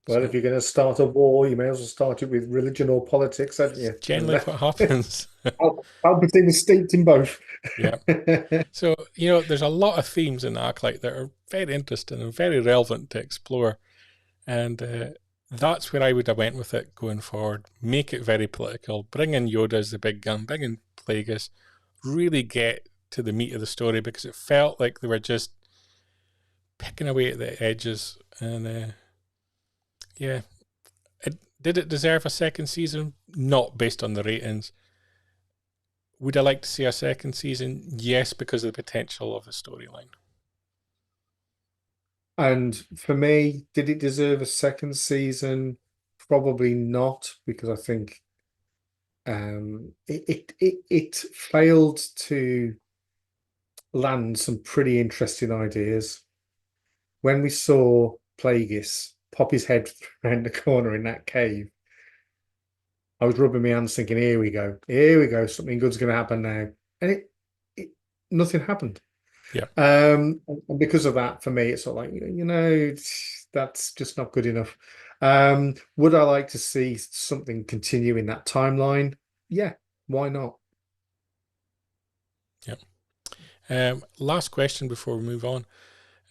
Well, if you're going to start a war, you may as well start it with religion or politics, haven't you? Generally what happens. Palpatine is steeped in both. Yeah. So, there's a lot of themes in Acolyte that are very interesting and very relevant to explore. And that's where I would have went with it going forward. Make it very political. Bring in Yoda as the big gun. Bring in Plagueis. Really get to the meat of the story, because it felt like they were just picking away at the edges. And did it deserve a second season? Not based on the ratings. Would I like to see a second season? Yes, because of the potential of the storyline. And for me, did it deserve a second season? Probably not, because I think it failed to land some pretty interesting ideas. When we saw Plagueis pop his head around the corner in that cave, I was rubbing my hands thinking, here we go, something good's going to happen now. And nothing happened. Yeah. And because of that, for me, it's sort of like, that's just not good enough. Would I like to see something continue in that timeline? Yeah, why not? Yeah. Last question before we move on.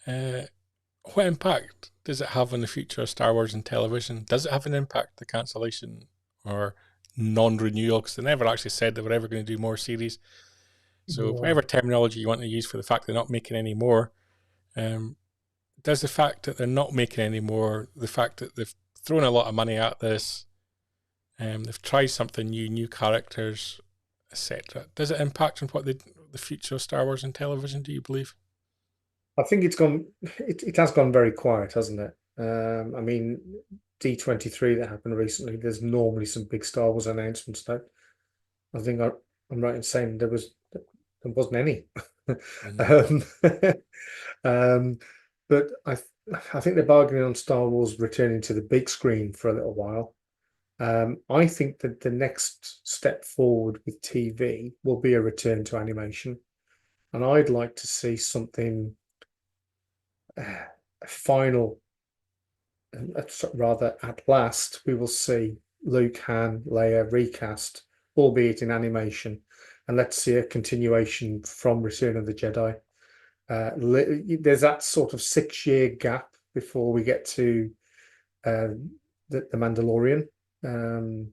What impact does it have on the future of Star Wars and television? Does it have an impact, the cancellation or non-renewal? Because they never actually said they were ever going to do more series. So whatever terminology you want to use for the fact they're not making any more, does the fact that they're not making any more, the fact that they've thrown a lot of money at this, they've tried something new characters, etc., does it impact on what the future of Star Wars and television, do you believe? I think it has gone very quiet, hasn't it? I mean, D23 that happened recently, there's normally some big Star Wars announcements now. I think I'm right in saying there wasn't any. But I think they're bargaining on Star Wars returning to the big screen for a little while. I think that the next step forward with TV will be a return to animation, and I'd like to see something final. Rather, at last, we will see Luke, Han, Leia recast, albeit in animation, and let's see a continuation from Return of the Jedi. There's that sort of 6-year gap before we get to the Mandalorian, and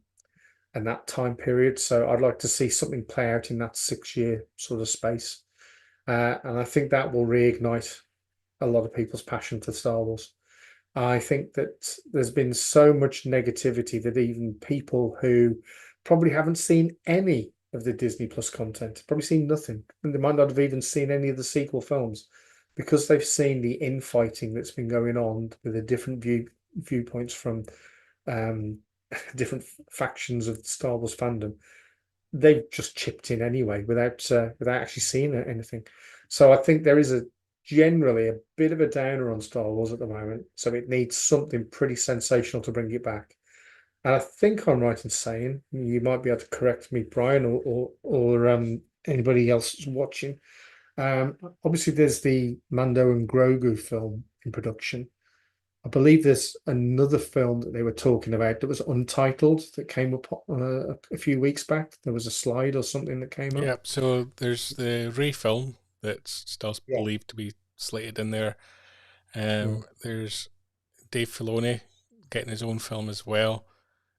that time period. So I'd like to see something play out in that 6-year sort of space, and I think that will reignite a lot of people's passion for Star Wars. I think that there's been so much negativity that even people who probably haven't seen any of the Disney Plus content, probably seen nothing, and they might not have even seen any of the sequel films, because they've seen the infighting that's been going on with the different viewpoints from different factions of the Star Wars fandom. They've just chipped in anyway without actually seeing anything. So I think there is generally a bit of a downer on Star Wars at the moment, so it needs something pretty sensational to bring it back. And I think I'm right in saying, you might be able to correct me, Brian, or anybody else watching. Obviously, there's the Mando and Grogu film in production. I believe there's another film that they were talking about that was untitled that came up a few weeks back. There was a slide or something that came up. Yeah, so there's the Ray film that's still Yeah. believed to be slated in there. Yeah. There's Dave Filoni getting his own film as well.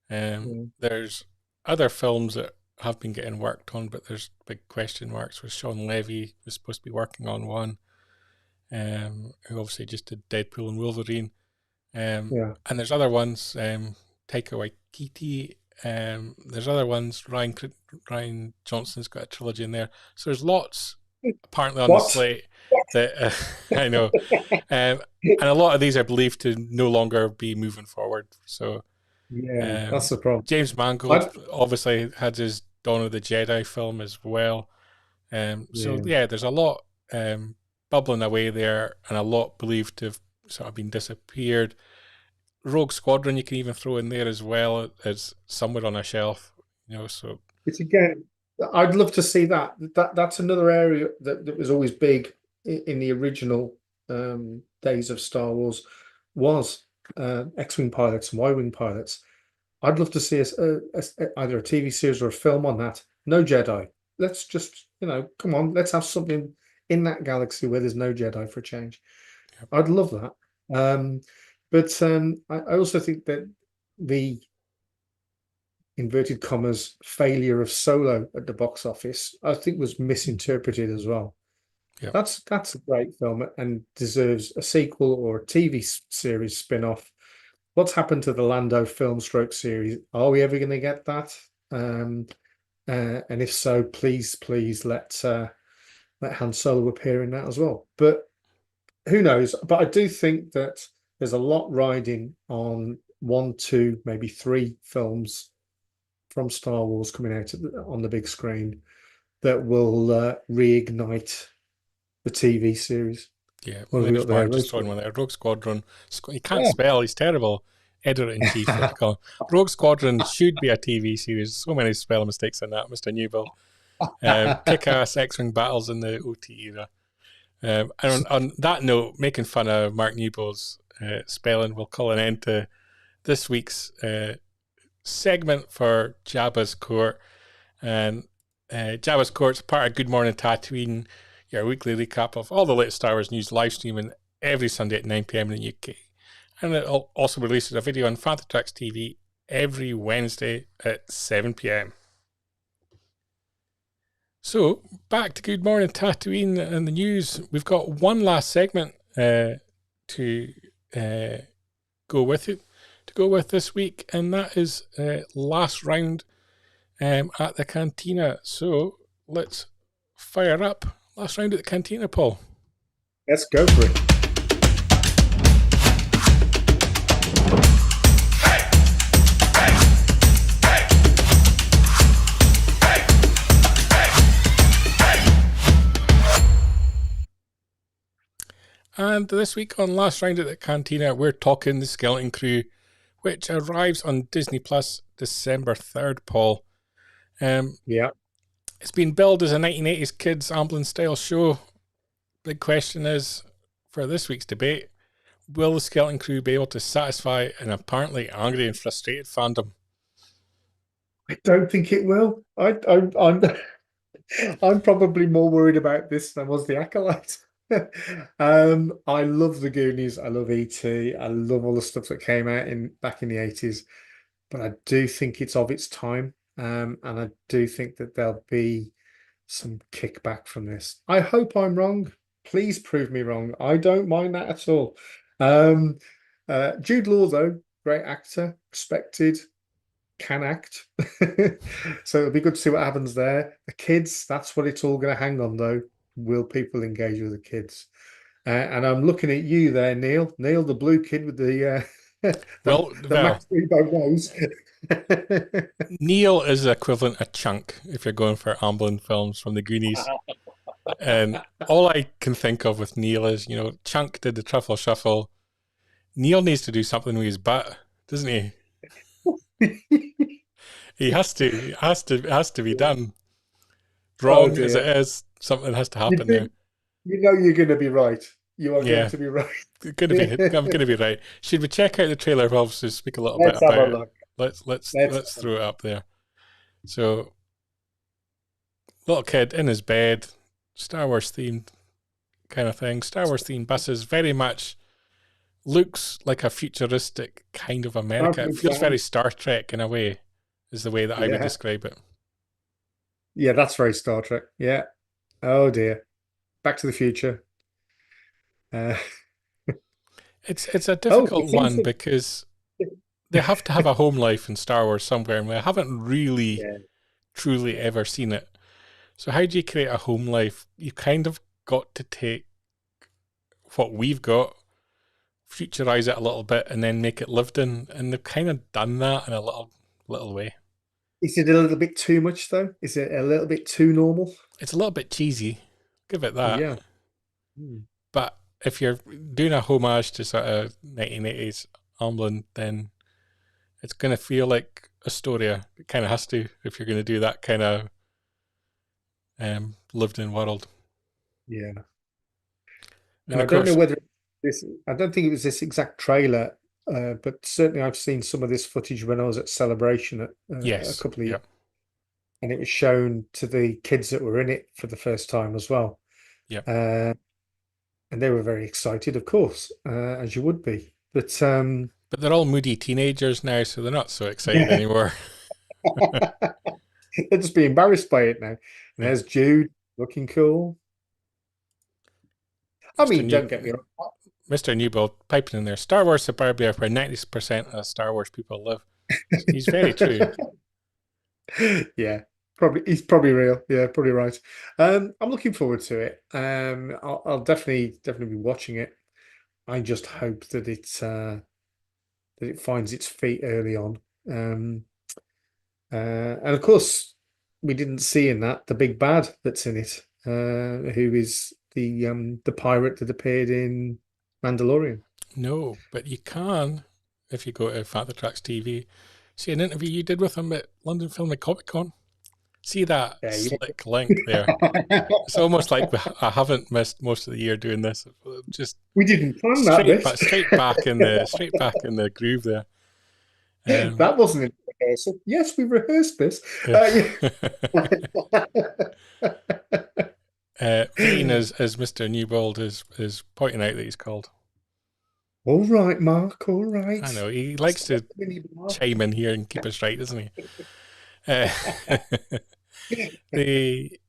There's other films that have been getting worked on, but there's big question marks. With Sean Levy was supposed to be working on one, who obviously just did Deadpool and Wolverine. And there's other ones, Taika Waititi. There's other ones. Ryan Johnson's got a trilogy in there. So there's lots apparently on the slate that I know, and a lot of these are believed to no longer be moving forward. So that's the problem. James Mangold obviously had his Dawn of the Jedi film as well. So there's a lot bubbling away there, and a lot believed to have sort of been disappeared. Rogue Squadron you can even throw in there as well as somewhere on a shelf, so it's, again, I'd love to see that. That's another area that was always big in the original days of Star Wars, was X-Wing pilots and Y-Wing pilots. I'd love to see either a TV series or a film on that. No Jedi. Let's just, come on, let's have something in that galaxy where there's no Jedi for a change. Yep. I'd love that. But I also think that the inverted commas failure of Solo at the box office, I think, was misinterpreted as well. Yep. That's a great film and deserves a sequel or a TV series spin-off. What's happened to the Lando film stroke series? Are we ever going to get that? And if so, please let Han Solo appear in that as well. But who knows? But I do think that there's a lot riding on 1, 2, maybe 3 films from Star Wars coming out on the big screen that will reignite the TV series. Yeah, just throwing one there. Rogue Squadron. He can't spell. He's terrible. Editor-in-chief. Rogue Squadron should be a TV series. So many spelling mistakes in that, Mr. Newbill. Kick-ass X-Wing battles in the OT era. And on that note, making fun of Mark Newbill's spelling will call an end to this week's segment for Jabba's Court. And Jabba's Court's part of Good Morning Tatooine, your weekly recap of all the latest Star Wars news, live streaming every Sunday at 9 p.m. in the UK. And it also releases a video on Fantatrax TV every Wednesday at 7 p.m. So, back to Good Morning Tatooine and the news. We've got one last segment to go with this week, and that is last round at the Cantina. So, let's fire up last round at the Cantina, Paul. Let's go for it. And this week on Last Round at the Cantina, we're talking The Skeleton Crew, which arrives on Disney Plus December 3rd, Paul. Yeah. It's been billed as a 1980s kids Amblin style show. Big question is, for this week's debate, will The Skeleton Crew be able to satisfy an apparently angry and frustrated fandom? I don't think it will. I'm probably more worried about this than was the Acolyte. I love the Goonies. I love E.T. I love all the stuff that came out back in the 80s, but I do think it's of its time, and I do think that there'll be some kickback from this. I hope I'm wrong. Please prove me wrong. I don't mind that at all. Jude Law, though, great actor, respected, can act. So it'll be good to see what happens there. The kids, that's what it's all going to hang on, though. Will people engage with the kids? And I'm looking at you there, Neil. Neil, the blue kid with the Max Rebo nose. Neil is the equivalent of Chunk if you're going for Amblin films from the Goonies. And all I can think of with Neil is, Chunk did the Truffle Shuffle. Neil needs to do something with his butt, doesn't he? He has to. It has to be done. Wrong as it is, something has to happen there. You know you're going to be right. You are going to be right. I'm gonna be right. Should we check out the trailer? We'll obviously speak a little Let's bit have about a look. it. Let's throw it up there. So, little kid in his bed, Star Wars themed kind of thing. Star Wars themed buses, very much looks like a futuristic kind of America. It feels very Star Trek in a way, is the way that I would describe it. Yeah, that's very Star Trek. Yeah. Oh dear. Back to the Future. It's a difficult one because they have to have a home life in Star Wars somewhere, and we haven't really truly ever seen it. So how do you create a home life? You kind of got to take what we've got, futurize it a little bit, and then make it lived in. And they've kind of done that in a little way. Is it a little bit too much though? Is it a little bit too normal? It's a little bit cheesy. Give it that. Yeah. But if you're doing a homage to sort of 1980s Amblin, then it's going to feel like Astoria. It kind of has to if you're going to do that kind of lived-in world. Yeah. And I don't know whether I don't think it was this exact trailer, but certainly I've seen some of this footage when I was at Celebration a couple of years. And it was shown to the kids that were in it for the first time as well. Yeah. And they were very excited, of course, as you would be. But they're all moody teenagers now, so they're not so excited anymore. They'll just be embarrassed by it now. And there's Jude looking cool. I mean, don't get me wrong. Mr. Newbold piping in there. Star Wars suburbia where 90% of Star Wars people live. He's very true. Yeah, he's probably real. Yeah, probably right. I'm looking forward to it. I'll definitely be watching it. I just hope that it finds its feet early on. And of course, we didn't see in that the big bad that's in it, who is the pirate that appeared in Mandalorian. No, but you can, if you go to Father Tracks TV, see an interview you did with him at London Film and Comic Con. See that slick link there. It's almost like I haven't missed most of the year doing this. Just we didn't plan that bit. Straight back in the groove there. That wasn't in rehearsal. Yes, we rehearsed this. Ian, as Mr. Newbold is pointing out that he's called. All right, Mark. All right. I know he likes to chime in here and keep us right, doesn't he? The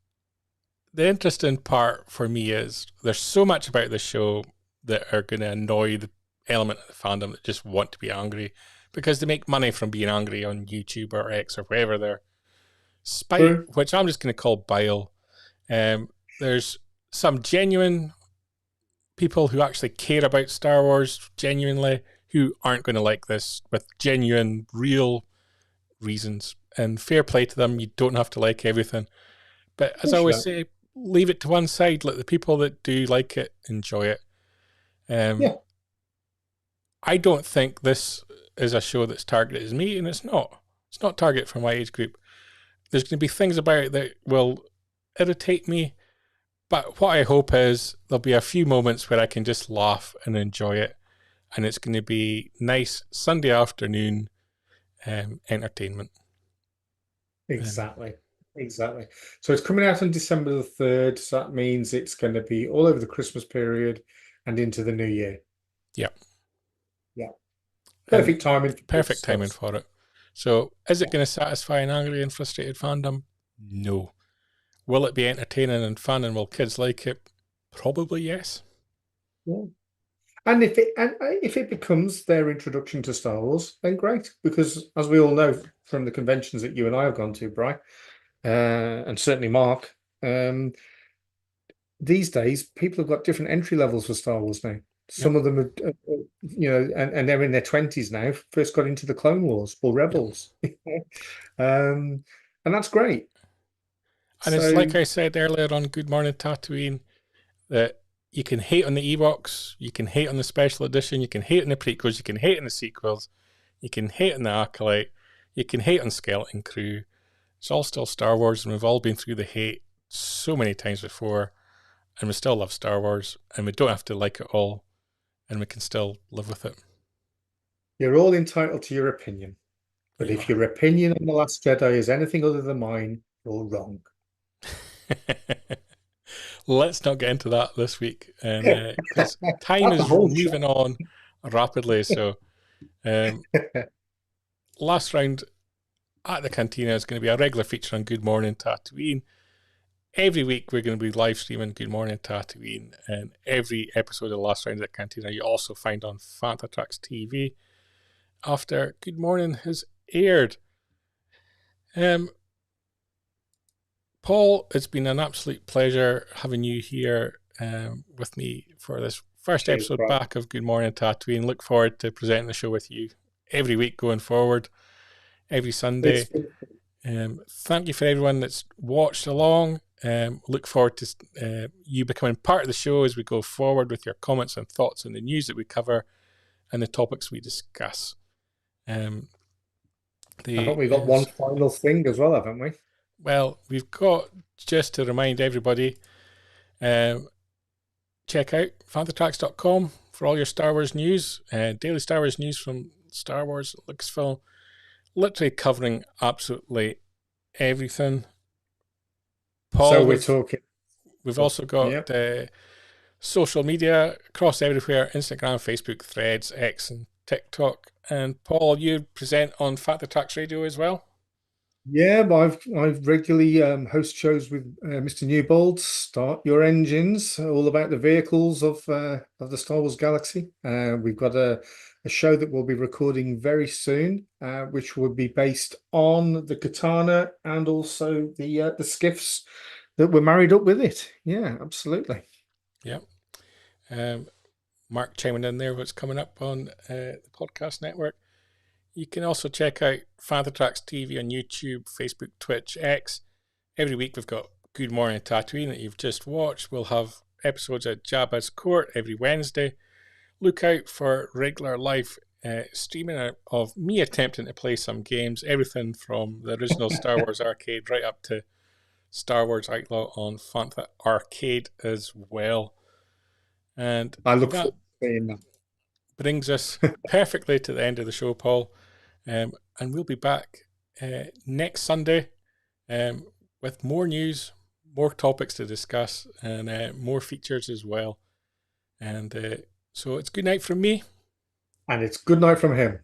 interesting part for me is there's so much about the show that are going to annoy the element of the fandom that just want to be angry because they make money from being angry on YouTube or X or wherever they're spite, which I'm just going to call bile. There's some genuine people who actually care about Star Wars genuinely who aren't going to like this with genuine, real reasons. And fair play to them. You don't have to like everything. But as I always say, leave it to one side. Let the people that do like it enjoy it. I don't think this is a show that's targeted as me, and it's not. It's not targeted for my age group. There's going to be things about it that will irritate me. But what I hope is there'll be a few moments where I can just laugh and enjoy it. And it's going to be nice Sunday afternoon entertainment. Exactly. So it's coming out on December the 3rd. So that means it's going to be all over the Christmas period and into the new year. Yeah. Perfect timing. Perfect timing for it. So is it going to satisfy an angry and frustrated fandom? No. Will it be entertaining and fun, and will kids like it? Probably yes. Yeah. And if it becomes their introduction to Star Wars, then great. Because as we all know from the conventions that you and I have gone to, Bri, and certainly Mark, these days people have got different entry levels for Star Wars now. Some of them are, and they're in their 20s now. First got into the Clone Wars or Rebels, and that's great. And it's like I said earlier on Good Morning Tatooine, that you can hate on the Ewoks, you can hate on the special edition, you can hate on the prequels, you can hate on the sequels, you can hate on the Acolyte, you can hate on Skeleton Crew. It's all still Star Wars, and we've all been through the hate so many times before. and we still love Star Wars, and we don't have to like it all, and we can still live with it. You're all entitled to your opinion. But You if your opinion on The Last Jedi is anything other than mine, you're wrong. Let's not get into that this week, and because time is moving on rapidly. So, last round at the Cantina is going to be a regular feature on Good Morning Tatooine. Every week we're going to be live streaming Good Morning Tatooine, and every episode of the last round at the Cantina you also find on Fanta Tracks TV after Good Morning has aired. Paul, it's been an absolute pleasure having you here with me for this first episode back of Good Morning Tatooine. Look forward to presenting the show with you every week going forward, every Sunday. Thank you for everyone that's watched along. Look forward to you becoming part of the show as we go forward with your comments and thoughts on the news that we cover and the topics we discuss. I think we've got one final thing as well, haven't we? Well, we've got, just to remind everybody, check out fantatracks.com for all your Star Wars news, daily Star Wars news from Star Wars, Lucasfilm, literally covering absolutely everything. Paul, so we're talking. We've also got social media across everywhere, Instagram, Facebook, Threads, X and TikTok. And Paul, you present on Fat the Tracks Radio as well? Yeah, I've regularly host shows with Mr. Newbold, Start Your Engines, all about the vehicles of the Star Wars galaxy. We've got a show that we'll be recording very soon, which will be based on the Katana and also the skiffs that were married up with it. Yeah, absolutely. Yeah. Mark chiming in there what's coming up on the podcast network. You can also check out Fanta Tracks TV on YouTube, Facebook, Twitch, X. Every week we've got Good Morning Tatooine that you've just watched. We'll have episodes at Jabba's Court every Wednesday. Look out for regular live streaming of me attempting to play some games, everything from the original Star Wars Arcade right up to Star Wars Outlaw on Fanta Arcade as well. And I look forward to seeing that. Brings us perfectly to the end of the show, Paul. And we'll be back next Sunday with more news, more topics to discuss, and more features as well. And so it's good night from me. And it's good night from him.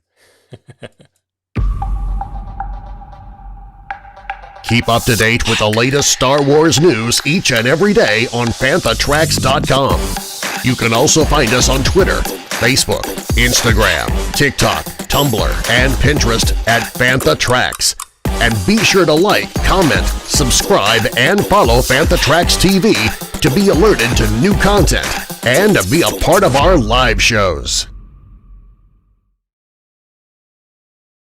Keep up to date with the latest Star Wars news each and every day on FanthaTracks.com. You can also find us on Twitter, Facebook, Instagram, TikTok, Tumblr, and Pinterest at Fantha Tracks. And be sure to like, comment, subscribe, and follow Fantha Tracks TV to be alerted to new content and to be a part of our live shows.